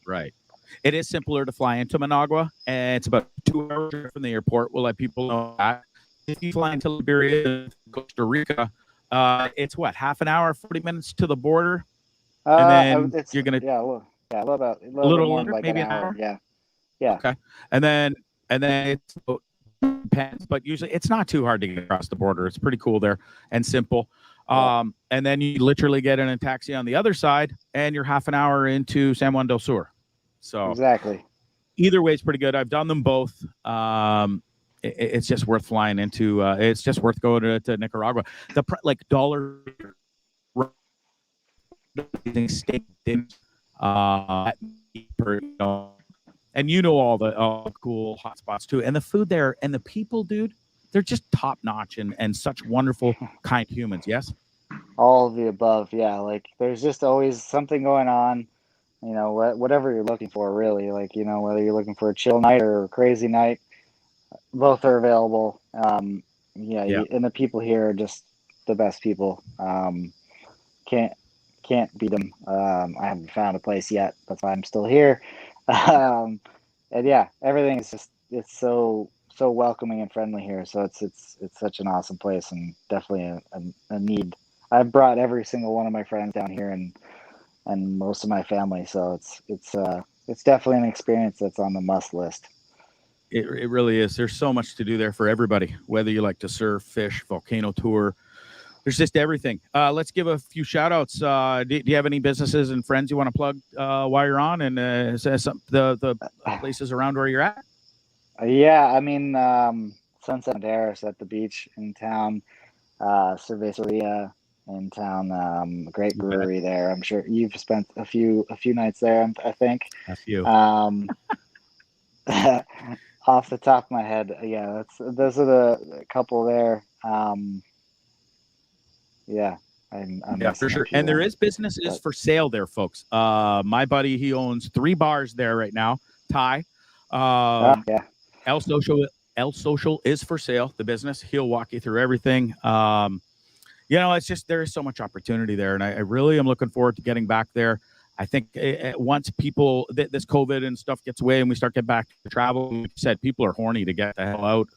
Right. It is simpler to fly into Managua, and it's about 2 hours from the airport. We'll let people know that. If you fly into Liberia, Costa Rica, it's what, half an hour, 40 minutes to the border? And then you're gonna a little longer, like maybe an hour. Yeah. Okay, and then it's depends, but usually it's not too hard to get across the border. It's pretty cool there and simple. And then you literally get in a taxi on the other side, and you're half an hour into San Juan del Sur. So exactly. Either way is pretty good. I've done them both. It's just worth flying into. It's just worth going to Nicaragua. The like dollar steak dinner, and you know all the cool hot spots too. And the food there and the people, dude, they're just top notch and such wonderful, kind humans. Yes. All of the above. Yeah. Like there's just always something going on, you know, whatever you're looking for really, like, you know, whether you're looking for a chill night or a crazy night, both are available. And the people here are just the best people. Can't beat them. I haven't found a place yet. That's why I'm still here. And yeah, everything is just, it's so welcoming and friendly here. So it's such an awesome place, and definitely a need. I've brought every single one of my friends down here and most of my family. So it's definitely an experience that's on the must list. It really is. There's so much to do there for everybody, whether you like to surf, fish, volcano tour. There's just everything. Let's give a few shout outs. Do you have any businesses and friends you want to plug while you're on, and the places around where you're at? Yeah, I mean, Sunset Terrace at the beach in town, Cerveceria in town, great brewery there. I'm sure you've spent a few nights there, I think. A few. Off the top of my head, yeah, those are the couple there. Yeah, yeah, for sure. And there is businesses for sale there, folks. My buddy, he owns 3 bars there right now. Ty. Yeah. El Social is for sale, the business. He'll walk you through everything. You know, it's just, there is so much opportunity there. And I really am looking forward to getting back there. I think once people, this COVID and stuff gets away and we start getting back to travel, like you said, people are horny to get the hell out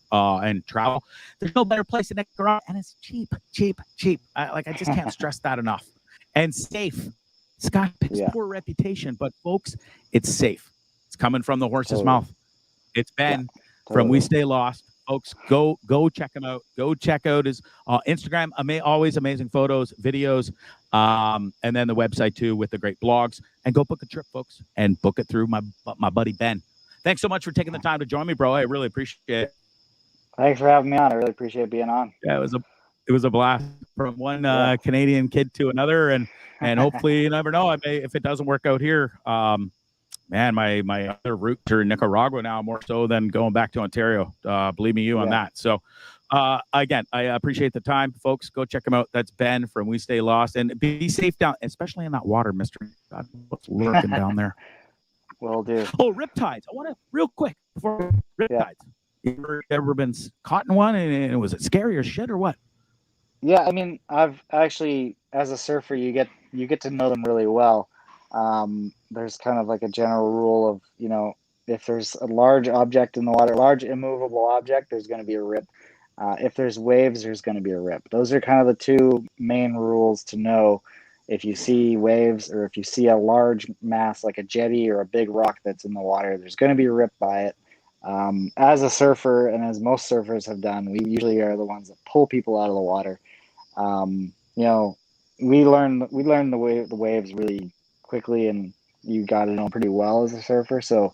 and travel. There's no better place in Nicaragua, and it's cheap. I just can't stress that enough. And safe. Scott picks poor reputation, but folks, it's safe. It's coming from the horse's mouth. It's Ben from We Stay Lost. Folks, go check him out. Go check out his Instagram. Always amazing photos, videos, and then the website too with the great blogs. And go book a trip, folks, and book it through my buddy Ben. Thanks so much for taking the time to join me, bro. I really appreciate it. Thanks for having me on. I really appreciate being on. Yeah, it was a blast from one Canadian kid to another, and hopefully you never know. If it doesn't work out here. Man, my other route to Nicaragua now more so than going back to Ontario. Believe me, on that. So, again, I appreciate the time, folks. Go check him out. That's Ben from We Stay Lost, and be safe down, especially in that water, Mister. God, what's lurking down there? Will do. Oh, riptides! I want to real quick before riptides. You ever been caught in one, and was it scary or shit or what? Yeah, I mean, I've actually, as a surfer, you get to know them really well. There's kind of like a general rule of, you know, if there's a large object in the water, large immovable object, there's going to be a rip. If there's waves, there's going to be a rip. Those are kind of the 2 main rules to know. If you see waves, or if you see a large mass like a jetty or a big rock that's in the water, there's going to be a rip by it. As a surfer, and as most surfers have done, we usually are the ones that pull people out of the water. You know, we learn the waves really quickly, and you got to know pretty well as a surfer. So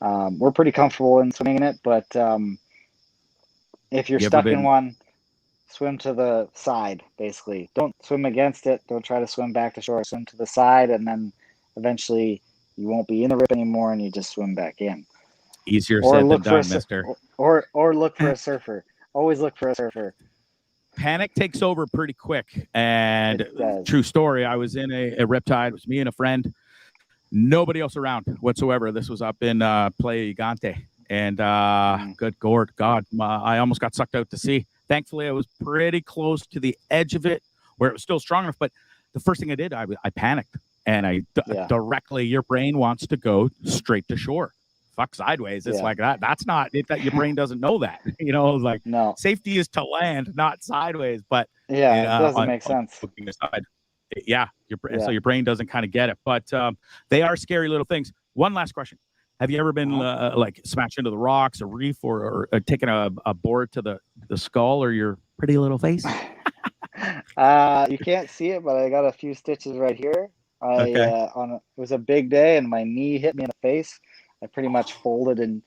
we're pretty comfortable in swimming in it. But if you're stuck in one, swim to the side, basically. Don't swim against it. Don't try to swim back to shore. Swim to the side, and then eventually you won't be in the rip anymore, and you just swim back in. Easier said than done, mister. Or look for a surfer. Always look for a surfer. Panic takes over pretty quick. And true story, I was in a riptide. It was me and a friend. Nobody else around whatsoever. This was up in Playa Gigante. And good God, I almost got sucked out to sea. Thankfully, I was pretty close to the edge of it where it was still strong enough. But the first thing I did, I panicked. And directly, your brain wants to go straight to shore. Fuck sideways. It's like that. That's not it. That your brain doesn't know that. You know, like safety is to land, not sideways. But it doesn't make sense. So your brain doesn't kind of get it. But they are scary little things. One last question: have you ever been like smashed into the rocks, a reef, or taken a board to the skull or your pretty little face? You can't see it, but I got a few stitches right here. Okay. It was a big day, and my knee hit me in the face. I pretty much folded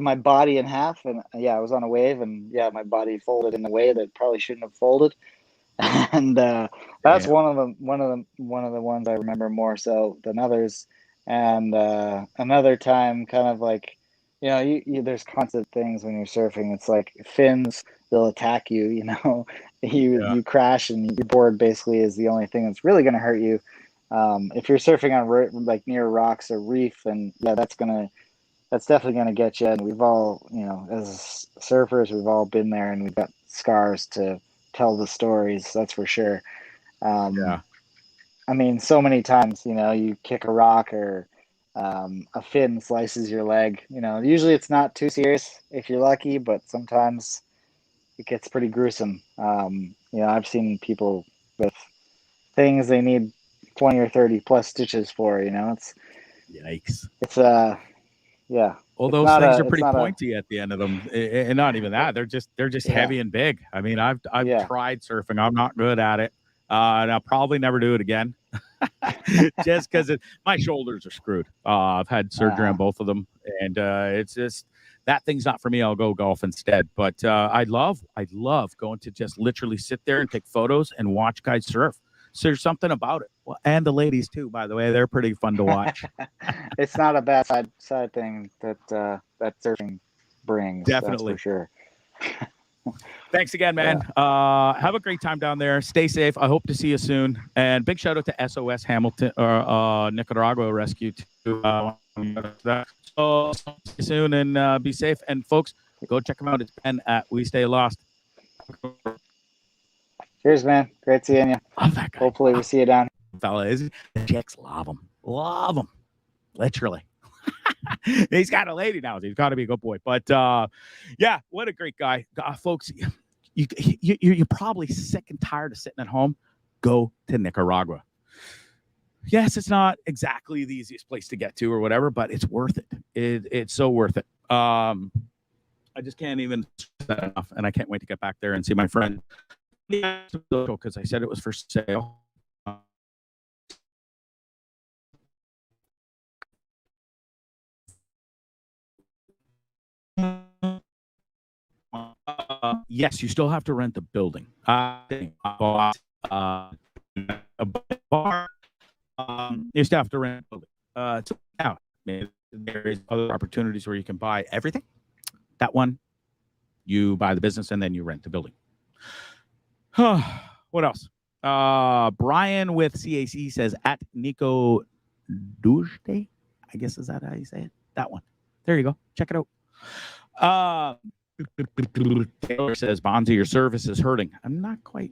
my body in half, and yeah, I was on a wave, and yeah, my body folded in a way that probably shouldn't have folded. And that's Yeah. one of the ones I remember more so than others. And another time, kind of like, there's constant things when you're surfing. It's like fins, they'll attack you. Yeah. You crash, and your board basically is the only thing that's really going to hurt you. If you're surfing on like near rocks or reef, and yeah, that's definitely gonna get you. And we've all, as surfers, we've all been there, and we've got scars to tell the stories. That's for sure. Um, Yeah. I mean, so many times, you kick a rock or a fin slices your leg. Usually it's not too serious if you're lucky, but sometimes it gets pretty gruesome. I've seen people with things they need 20 or 30 plus stitches for. Yikes. It's yeah, Well, it's those not things a are it's pretty not a pointy at the end of them, and not even that. They're just yeah, heavy and big. I mean, I've yeah. tried surfing. I'm not good at it, and I'll probably never do it again, just because my shoulders are screwed. I've had surgery on Uh-huh. both of them, and it's just that thing's not for me. I'll go golf instead. But I love going to just literally sit there and take photos and watch guys surf. So there's something about it. Well, and the ladies too, by the way, they're pretty fun to watch. It's not a bad side thing that surfing brings. That's for Definitely. sure. Thanks again, Yeah. man. Have a great time down there. Stay safe. I hope to see you soon. And big shout out to SOS Hamilton or Nicaragua Rescue too. So see you soon and be safe. And folks, go check them out. It's Ben at We Stay Lost. Cheers, man. Great seeing you. Love that guy. Hopefully we see you down. Fella is the chicks love him. Love him. Literally. He's got a lady now. So he's got to be a good boy. But yeah, what a great guy. Folks, you're probably sick and tired of sitting at home. Go to Nicaragua. Yes, it's not exactly the easiest place to get to or whatever, but it's worth it. It's so worth it. I just can't even stress that enough, and I can't wait to get back there and see my friend. Because I said it was for sale. Yes, you still have to rent the building. A bar. You still have to rent a building. So now, there is other opportunities where you can buy everything. That one, you buy the business and then you rent the building. What else? Brian with CAC says at Nico Dujde. I guess is that how you say it? That one. There you go. Check it out. Taylor says, Bondzee, your service is hurting. I'm not quite.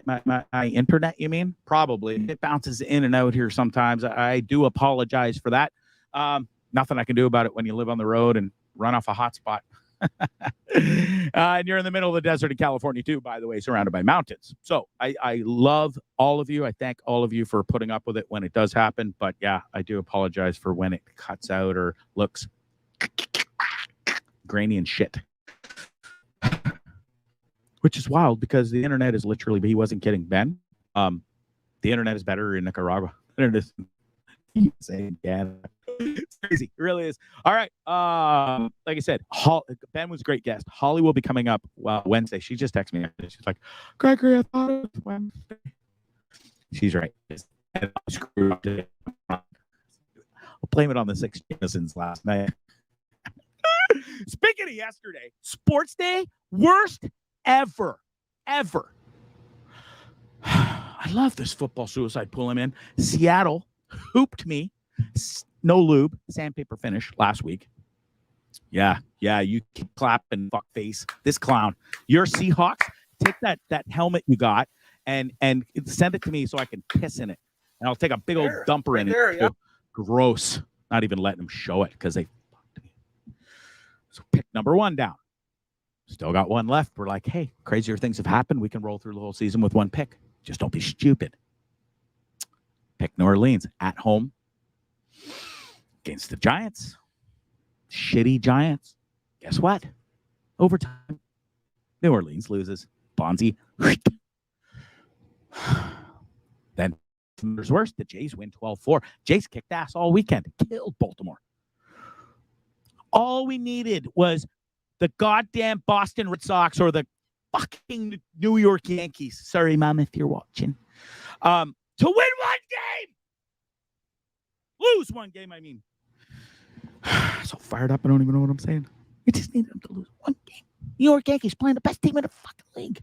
My internet, you mean? Probably. It bounces in and out here sometimes. I do apologize for that. Nothing I can do about it when you live on the road and run off a hotspot. And you're in the middle of the desert in California too, by the way, surrounded by mountains. So I love all of you. I thank all of you for putting up with it when it does happen. But yeah, I do apologize for when it cuts out or looks grainy and shit. Which is wild because the internet is literally, he wasn't kidding, Ben. The internet is better in Nicaragua than it is in Canada. It's crazy. It really is. All right. Like I said, Ben was a great guest. Holly will be coming up Wednesday. She just texted me. She's like, Gregory, I thought it was Wednesday. She's right. And I screwed up today. I'll blame it on the Six Jamesons last night. Speaking of yesterday, sports day, worst ever. I love this football suicide pool I'm in. Seattle hooped me. No lube, sandpaper finish last week. Yeah, you keep clapping, fuck face. This clown. Your Seahawks, take that helmet you got and send it to me so I can piss in it. And I'll take a big old dumper in it. Yeah. Gross. Not even letting them show it because they fucked me. So pick number 1 down. Still got one left. We're like, hey, crazier things have happened. We can roll through the whole season with 1 pick. Just don't be stupid. Pick New Orleans at home against the Giants. Shitty Giants. Guess what? Overtime. New Orleans loses. Bondzee. Then there's worse. The Jays win 12-4. Jays kicked ass all weekend. Killed Baltimore. All we needed was the goddamn Boston Red Sox or the fucking New York Yankees. Sorry, Mom, if you're watching. To win one game. Lose one game, I mean. So fired up, I don't even know what I'm saying. We just needed them to lose one game. New York Yankees playing the best team in the fucking league.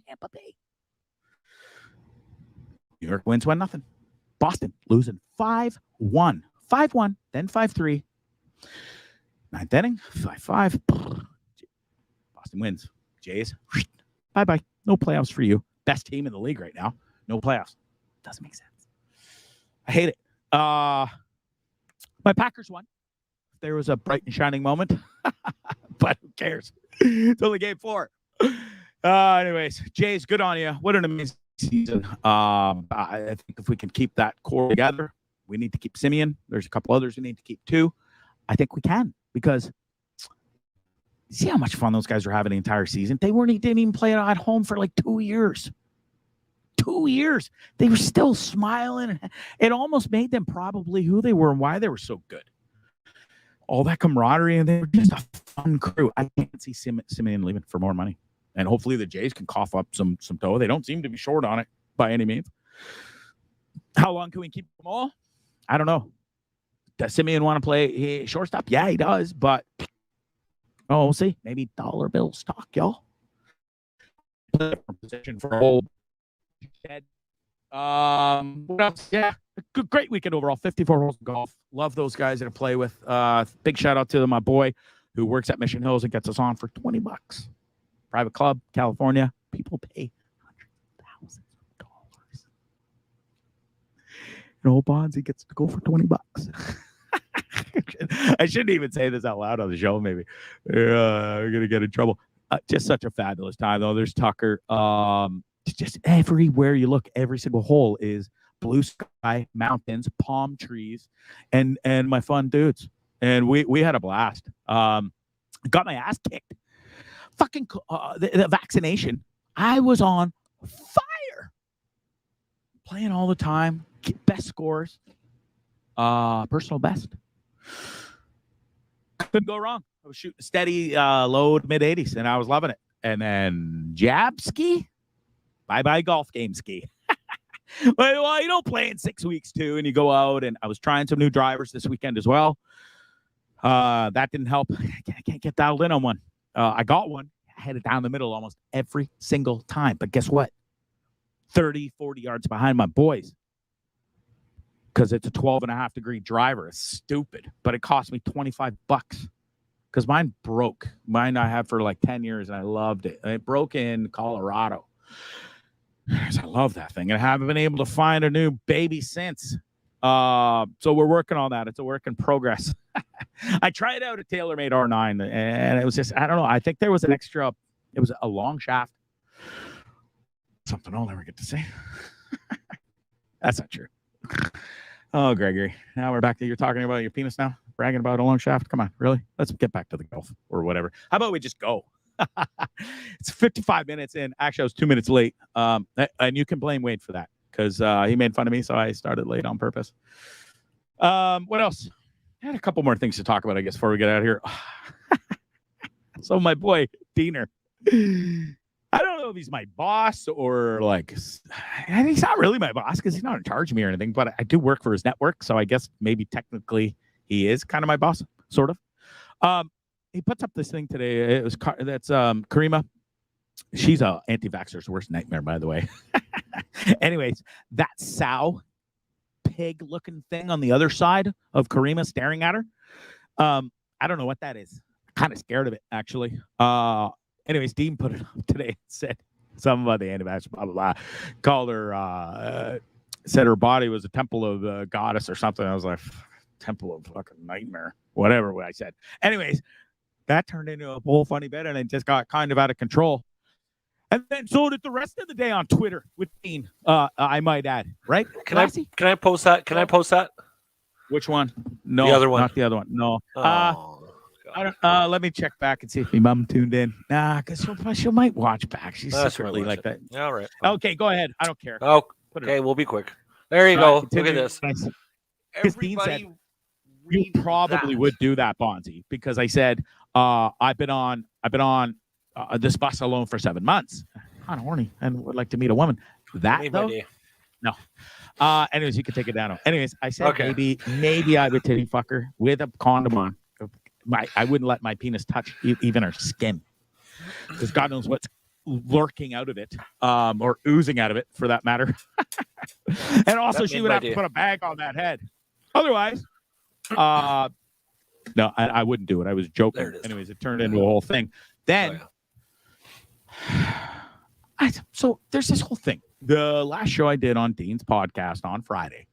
Tampa Bay. New York wins 1-0. Boston losing 5-1. 5-1, then 5-3. Ninth inning, 5-5. Boston wins. Jays, bye-bye. No playoffs for you. Best team in the league right now. No playoffs. Doesn't make sense. I hate it. My Packers won. There was a bright and shining moment. But who cares? It's only game 4. Anyways, Jays, good on you. What an amazing season. I think if we can keep that core together, we need to keep Simeon. There's a couple others we need to keep too. I think we can, because see how much fun those guys were having the entire season. They didn't even play at home for like 2 years. 2 years. They were still smiling. It almost made them probably who they were and why they were so good. All that camaraderie, and they were just a fun crew. I can't see Simeon leaving for more money. And hopefully the Jays can cough up some dough. They don't seem to be short on it by any means. How long can we keep them all? I don't know. Does Simeon want to play shortstop? Yeah, he does. But, we'll see. Maybe dollar bill stock, y'all. Position for a whole head. What else? Yeah. Great weekend overall. 54 holes of golf. Love those guys that I play with. Big shout out to my boy who works at Mission Hills and gets us on for $20. Private club, California. People pay $100,000. And old Bondzee gets to go for $20. I shouldn't even say this out loud on the show. Maybe we're gonna get in trouble. Just such a fabulous time, though. There's Tucker. Just everywhere you look, every single hole is blue sky, mountains, palm trees, and my fun dudes. And we had a blast. Got my ass kicked. Fucking the vaccination. I was on fire. Playing all the time. Best scores. Personal best. Couldn't go wrong. I was shooting steady load mid-80s, and I was loving it. And then jab ski. Bye-bye golf game ski. Well, you don't play in 6 weeks, too, and you go out. And I was trying some new drivers this weekend as well. That didn't help. I can't get dialed in on one. I got one. I had it down the middle almost every single time. But guess what? 30, 40 yards behind my boys. Because it's a 12.5-degree driver. It's stupid. But it cost me $25. Because mine broke. Mine I had for like 10 years, and I loved it. It broke in Colorado. I love that thing. And I haven't been able to find a new baby since. So we're working on that. It's a work in progress. I tried out a TaylorMade R9, and it was just, I don't know. I think there was an extra, it was a long shaft. Something I'll never get to say. That's not true. Oh, Gregory. Now we're back to, you're talking about your penis now? Bragging about a long shaft? Come on, really? Let's get back to the golf or whatever. How about we just go? It's 55 minutes in. Actually, I was 2 minutes late. And you can blame Wade for that because he made fun of me, so I started late on purpose. What else? I had a couple more things to talk about, I guess, before we get out of here. So my boy, Diener. I don't know if he's my boss or like, he's not really my boss because he's not in charge of me or anything, but I do work for his network. So I guess maybe technically he is kind of my boss, sort of. He puts up this thing today. That's Karima. She's a anti-vaxxer's worst nightmare, by the way. Anyways, that sow pig looking thing on the other side of Karima staring at her. I don't know what that is. Kind of scared of it, actually. Anyways, Dean put it up today and said something about the anti-vaxxer, blah, blah, blah. Called her, said her body was a temple of the goddess or something. I was like, temple of fucking nightmare, whatever I said. Anyways, that turned into a whole funny bit, and it just got kind of out of control. And then so did the rest of the day on Twitter with Dean, I might add, right? Can I post that? Can I post that? Which one? No, the other one. Not the other one. No. Oh, I don't, let me check back and see if my mom tuned in. Nah, because she might watch back. She's secretly like that. All right. Okay, go ahead. I don't care. Okay, we'll be quick. There you go. Look at this. Nice. Everybody, you probably would do that, Bondzee, because I said I've been on this bus alone for 7 months. Kind of horny and would like to meet a woman. That though, no. Anyways, you can take it down. Anyways, I said maybe I would titty fuck her with a condom on. I wouldn't let my penis touch even her skin, because God knows what's lurking out of it, or oozing out of it, for that matter. And also, she would have to put a bag on that head. Otherwise, no, I wouldn't do it. I was joking. Anyways, it turned into a whole thing. Then, so there's this whole thing. The last show I did on Dean's podcast on Friday,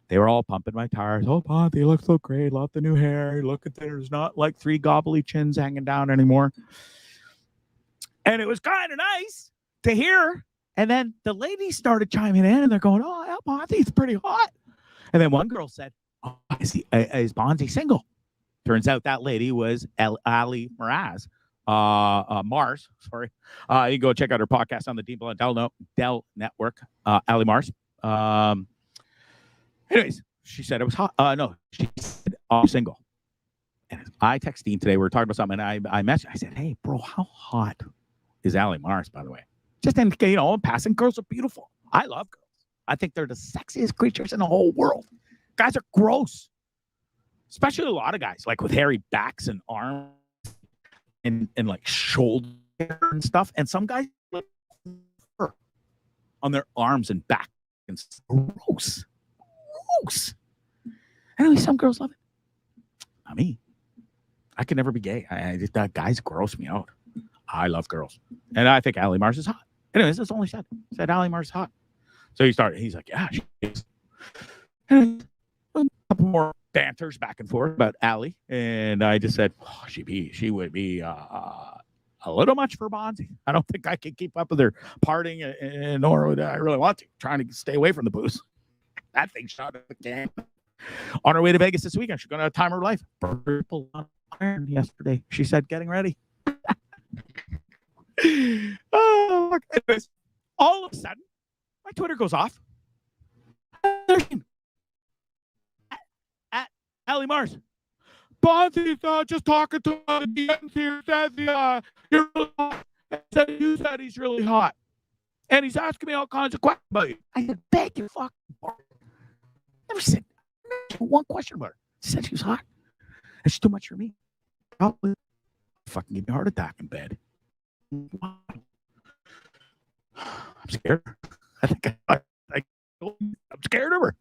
they were all pumping my tires. Oh, Bondzee, looks so great. Love the new hair. Look at there's not like 3 gobbly chins hanging down anymore. And it was kind of nice to hear. And then the ladies started chiming in, and they're going, "Oh, yeah, Bonzee's pretty hot." And then one girl said, "Oh, is Bondzee single?" Turns out that lady was Ali Mraz. Mars, sorry. You can go check out her podcast on the Blundell network, Ali Mars. Anyways, she said it was hot. No, she said I'm single. And I texted Dean today. We were talking about something, and I messaged. I said, "Hey, bro, how hot is Ali Mars, by the way?" Just in, passing, girls are beautiful. I love girls. I think they're the sexiest creatures in the whole world. Guys are gross, especially a lot of guys like with hairy backs and arms and like shoulder and stuff. And some guys like fur on their arms and back. And gross. Anyway, some girls love it. Not me. I could never be gay. That guys gross me out. I love girls. And I think Ali Mars is hot. Anyways, that's all he said. Said Ali Mars is hot. So he's like, yeah, she is. And a couple more banters back and forth about Ali. And I just said, oh, she would be a little much for Bondzee. I don't think I can keep up with her partying, nor would I really want to. Trying to stay away from the booze. That thing shot at the game. On her way to Vegas this weekend, she's going to time her life. Purple iron yesterday. She said, getting ready. Oh, anyways, all of a sudden, my Twitter goes off. At Ali Mars. Bondzee's just talking to the DMs here. Says you're really hot. Said you said he's really hot. And he's asking me all kinds of questions about you. I said, beg your fucking pardon. Never said one question about her. She said she was hot. It's too much for me. Probably fucking give me a heart attack in bed. Wow. I'm scared. I think I'm scared of her.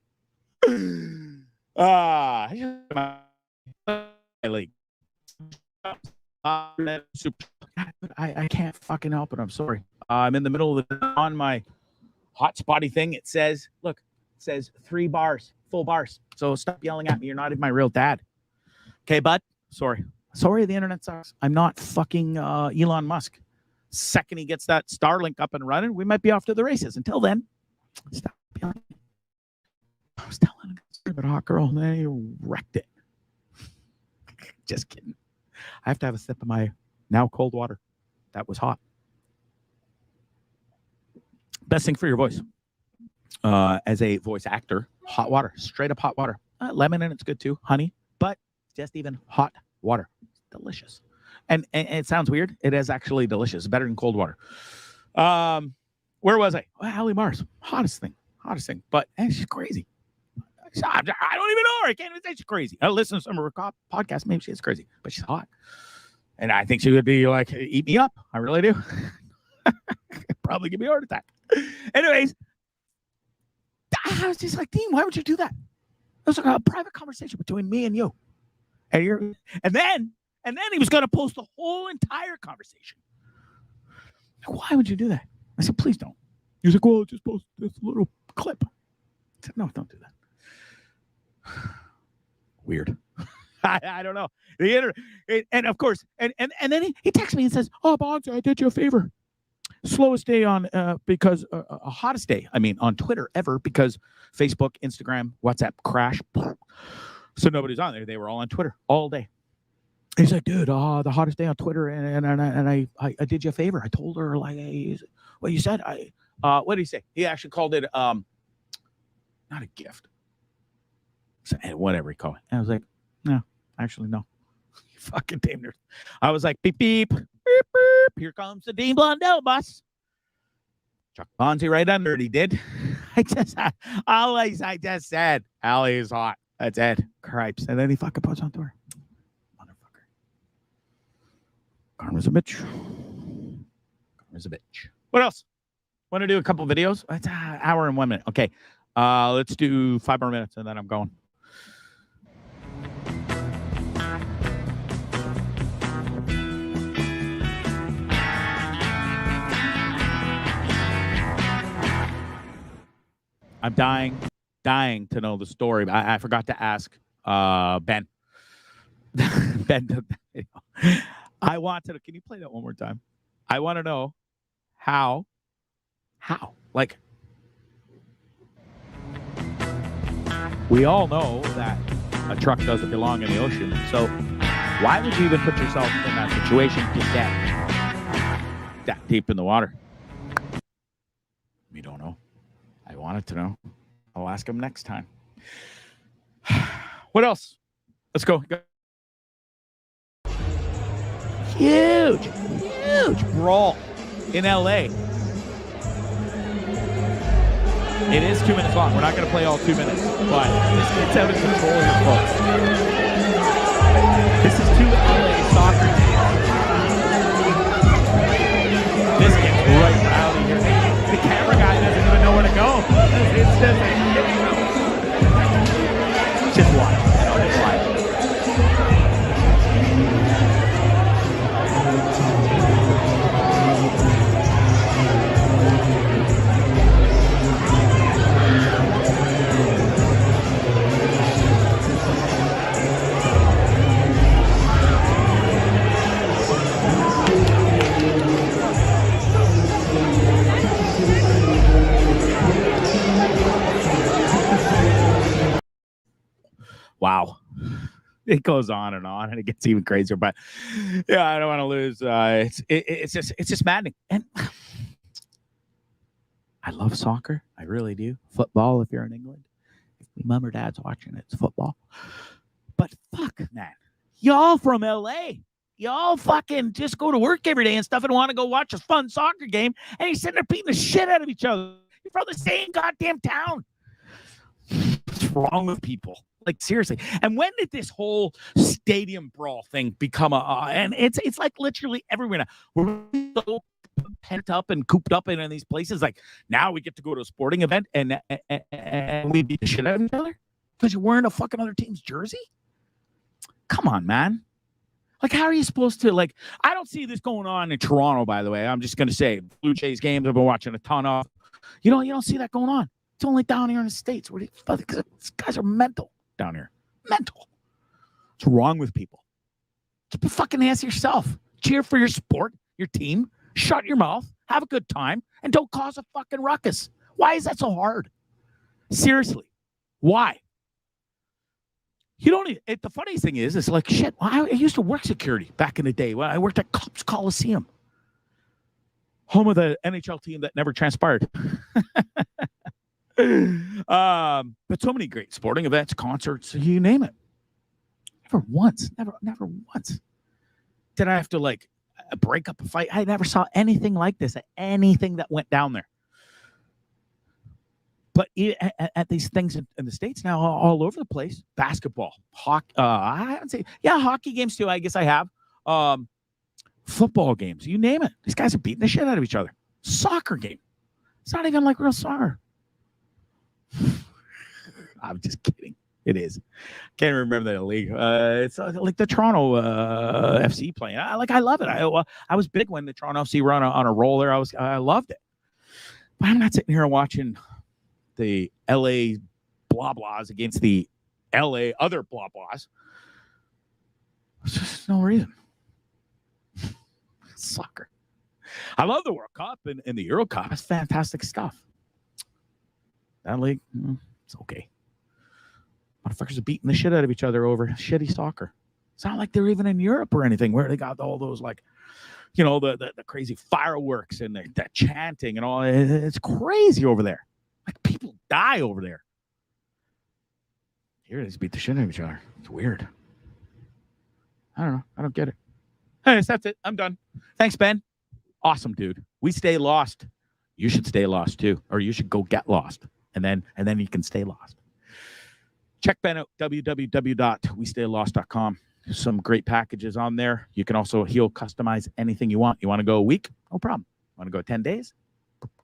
I can't fucking help it. I'm sorry. I'm in the middle of on my hotspotty thing. It says 3 bars, full bars. So stop yelling at me. You're not even my real dad. Okay, bud. Sorry, the internet sucks. I'm not fucking Elon Musk. Second he gets that Starlink up and running, we might be off to the races. Until then, stop yelling. I was telling a hot girl, and then you wrecked it. Just kidding. I have to have a sip of my now cold water. That was hot. Best thing for your voice. As a voice actor, hot water, straight up hot water. Lemon in it's good too, honey, but just even hot water. Delicious. And it sounds weird. It is actually delicious. Better than cold water. Where was I? Well, Ali Mars. Hottest thing. But she's crazy. I don't even know her. I can't even say she's crazy. I listen to some of her podcasts. Maybe she is crazy, but she's hot. And I think she would be like, eat me up. I really do. Probably give me a heart attack. Anyways, I was just like, Dean, why would you do that? It was like a private conversation between me and you. And then he was going to post the whole entire conversation. Like, why would you do that? I said, please don't. He was like, well, just post this little clip. I said, no, don't do that. Weird. I don't know. The internet, and of course, and then he texts me and says, oh, Bondzee, I did you a favor. Slowest day on because hottest day, on Twitter ever, because Facebook, Instagram, WhatsApp crashed. So nobody's on there. They were all on Twitter all day. He's like, dude, the hottest day on Twitter, and I did you a favor. I told her, like, hey, what you said. What did he say? He actually called it not a gift. So, whatever he called it. And I was like, no, actually, no. Fucking damn near. I was like, beep, beep, beep, beep. Here comes the Dean Blundell bus. Chuck Bondzee right under it. He did. I just said, Allie is hot. That's it. Cripes. And then he fucking puts on to her. Motherfucker. Karma's a bitch. Karma's a bitch. What else? Want to do a couple videos? It's an hour and 1 minute. Okay. Let's do 5 more minutes and then I'm going. I'm dying to know the story. I forgot to ask Ben. Ben took that video. I want to. Can you play that one more time? I want to know how. Like, we all know that a truck doesn't belong in the ocean. So why would you even put yourself in that situation to get that deep in the water? We don't know. I wanted to know. I'll ask him next time. What else? Let's go. Huge brawl in LA. It is 2 minutes long. We're not going to play all 2 minutes, but this kid's out of control here, folks. This is 2 LA soccer teams. This gets right out of here. The camera guy doesn't even know where to go. It's just watch. Just watch. Wow. It goes on and it gets even crazier, but yeah, I don't want to lose. It's just maddening. And I love soccer. I really do. Football, if you're in England. If your mom or dad's watching it, it's football. But fuck, man. Y'all from LA. Y'all fucking just go to work every day and stuff and want to go watch a fun soccer game, and you're sitting there beating the shit out of each other. You're from the same goddamn town. What's wrong with people? Like, seriously. And when did this whole stadium brawl thing become and it's like literally everywhere now. We're so pent up and cooped up in these places. Like, now we get to go to a sporting event and we beat the shit out of each other because you're wearing a fucking other team's jersey? Come on, man. Like, how are you supposed to, like, I don't see this going on in Toronto, by the way. I'm just going to say, Blue Jays games I've been watching a ton of. You don't see that going on. It's only down here in the States. Where these guys are mental down here. Mental. What's wrong with people? Keep your fucking hands to yourself. Cheer for your sport, your team. Shut your mouth. Have a good time. And don't cause a fucking ruckus. Why is that so hard? Seriously. Why? You don't even, the funniest thing is, it's like, shit, I used to work security back in the day. When I worked at Cops Coliseum. Home of the NHL team that never transpired. But so many great sporting events, concerts, you name it. Never once did I have to, like, break up a fight. I never saw anything like this, anything that went down there. But at these things in the States now, all over the place, basketball, hockey, I haven't seen, hockey games too, I guess I have. Football games, you name it. These guys are beating the shit out of each other. Soccer game. It's not even like real soccer. I'm just kidding. It is. Can't remember the league. It's like the Toronto FC playing. I love it. I was big when the Toronto FC were on a roll there. I loved it. But I'm not sitting here watching the LA blah blahs against the LA other blah blahs. There's just no reason. Soccer. I love the World Cup and the Euro Cup. It's fantastic stuff. That league, it's okay. Motherfuckers are beating the shit out of each other over shitty soccer. It's not like they're even in Europe or anything where they got all those like, you know, the crazy fireworks and the chanting and all. It's crazy over there. Like people die over there. Here they just beat the shit out of each other. It's weird. I don't know. I don't get it. Anyways, that's it. I'm done. Thanks, Ben. Awesome, dude. We stay lost. You should stay lost too, or you should go get lost, and then you can stay lost. Check Ben out, www.westaylost.com. There's some great packages on there. You can also, he'll customize anything you want. You want to go a week? No problem. Want to go 10 days?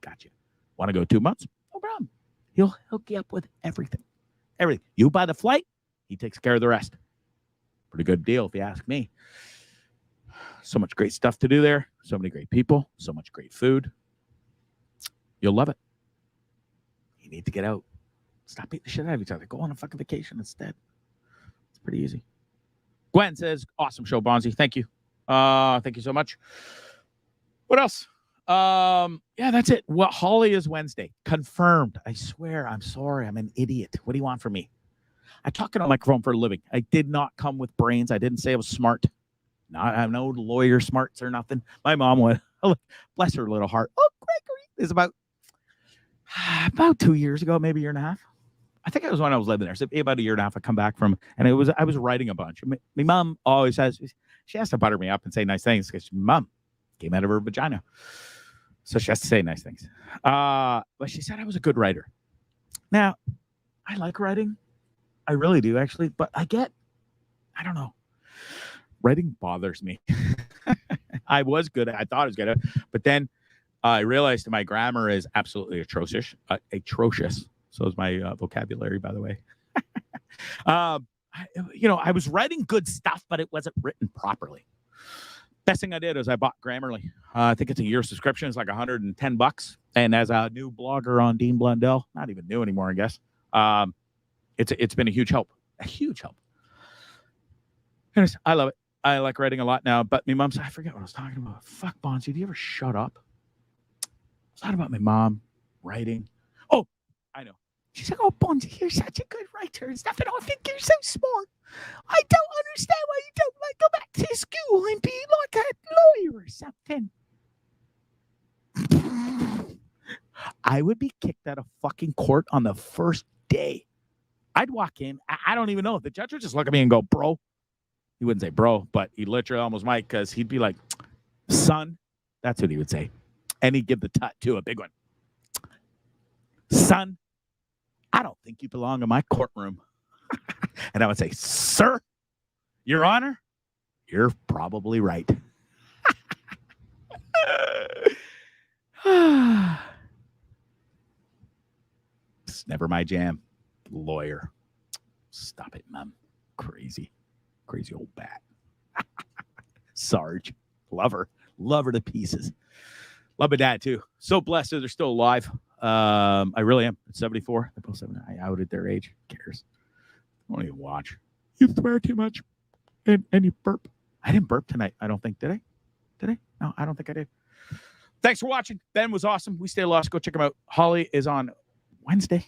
Got you. Want to go 2 months? No problem. He'll hook you up with everything. Everything. You buy the flight, he takes care of the rest. Pretty good deal if you ask me. So much great stuff to do there. So many great people. So much great food. You'll love it. You need to get out. Stop beating the shit out of each other. Go on a fucking vacation instead. It's pretty easy. Gwen says, awesome show, Bondzee. Thank you. Thank you so much. What else? Yeah, that's it. Well, Holly is Wednesday. Confirmed. I swear. I'm sorry. I'm an idiot. What do you want from me? I talk on a microphone for a living. I did not come with brains. I didn't say I was smart. I'm no lawyer smarts or nothing. My mom was, bless her little heart. Oh, Gregory. It's about 2 years ago, maybe a year and a half. I think it was when I was living there. So about a year and a half, I come back from, and I was writing a bunch. My mom always says, she has to butter me up and say nice things because mom came out of her vagina. So she has to say nice things. But she said I was a good writer. Now, I like writing. I really do, actually. But I don't know. Writing bothers me. I was good. I thought I was good at it. But then I realized my grammar is absolutely atrocious. Atrocious. So is my vocabulary, by the way. I was writing good stuff, but it wasn't written properly. Best thing I did is I bought Grammarly. I think it's a year subscription. It's like $110. And as a new blogger on Dean Blundell, not even new anymore, I guess. It's been a huge help. A huge help. Anyways, I love it. I like writing a lot now. But my mom said, I forget what I was talking about. Fuck, Bondzee, do you ever shut up? It's not about my mom writing. Oh, I know. She's like, oh, Bondzee, you're such a good writer and stuff. And I think you're so smart. I don't understand why you don't like go back to school and be like a lawyer or something. I would be kicked out of fucking court on the first day. I'd walk in. I don't even know. The judge would just look at me and go, bro. He wouldn't say bro, but he literally almost might, because he'd be like, son. That's what he would say. And he'd give the tut to a big one. Son, I don't think you belong in my courtroom. And I would say, sir, Your Honor, you're probably right. It's never my jam. Lawyer. Stop it, Mom. Crazy old bat. Sarge. Love her to pieces. Love my dad too. So blessed that they're still alive. I really am. At 74. They're both 79. I outed their age. Who cares? I don't even watch. You swear too much. And you burp. I didn't burp tonight, I don't think. Did I? No, I don't think I did. Thanks for watching. Ben was awesome. We Stay Lost. Go check him out. Holly is on Wednesday.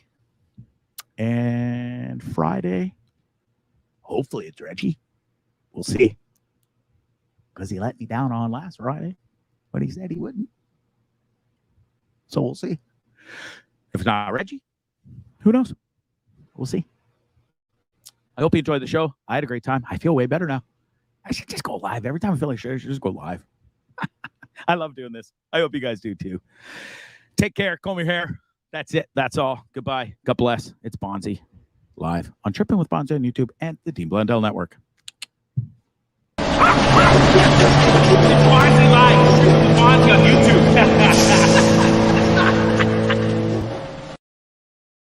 And Friday. Hopefully it's Reggie. We'll see. Because he let me down on last Friday when he said he wouldn't. So we'll see. If it's not Reggie, who knows? We'll see. I hope you enjoyed the show. I had a great time. I feel way better now. I should just go live. Every time I feel like I should just go live. I love doing this. I hope you guys do too. Take care. Comb your hair. That's it. That's all. Goodbye. God bless. It's Bondzee live on Trippin with Bondzee on YouTube and the Dean Blundell Network. It's Bondzee live.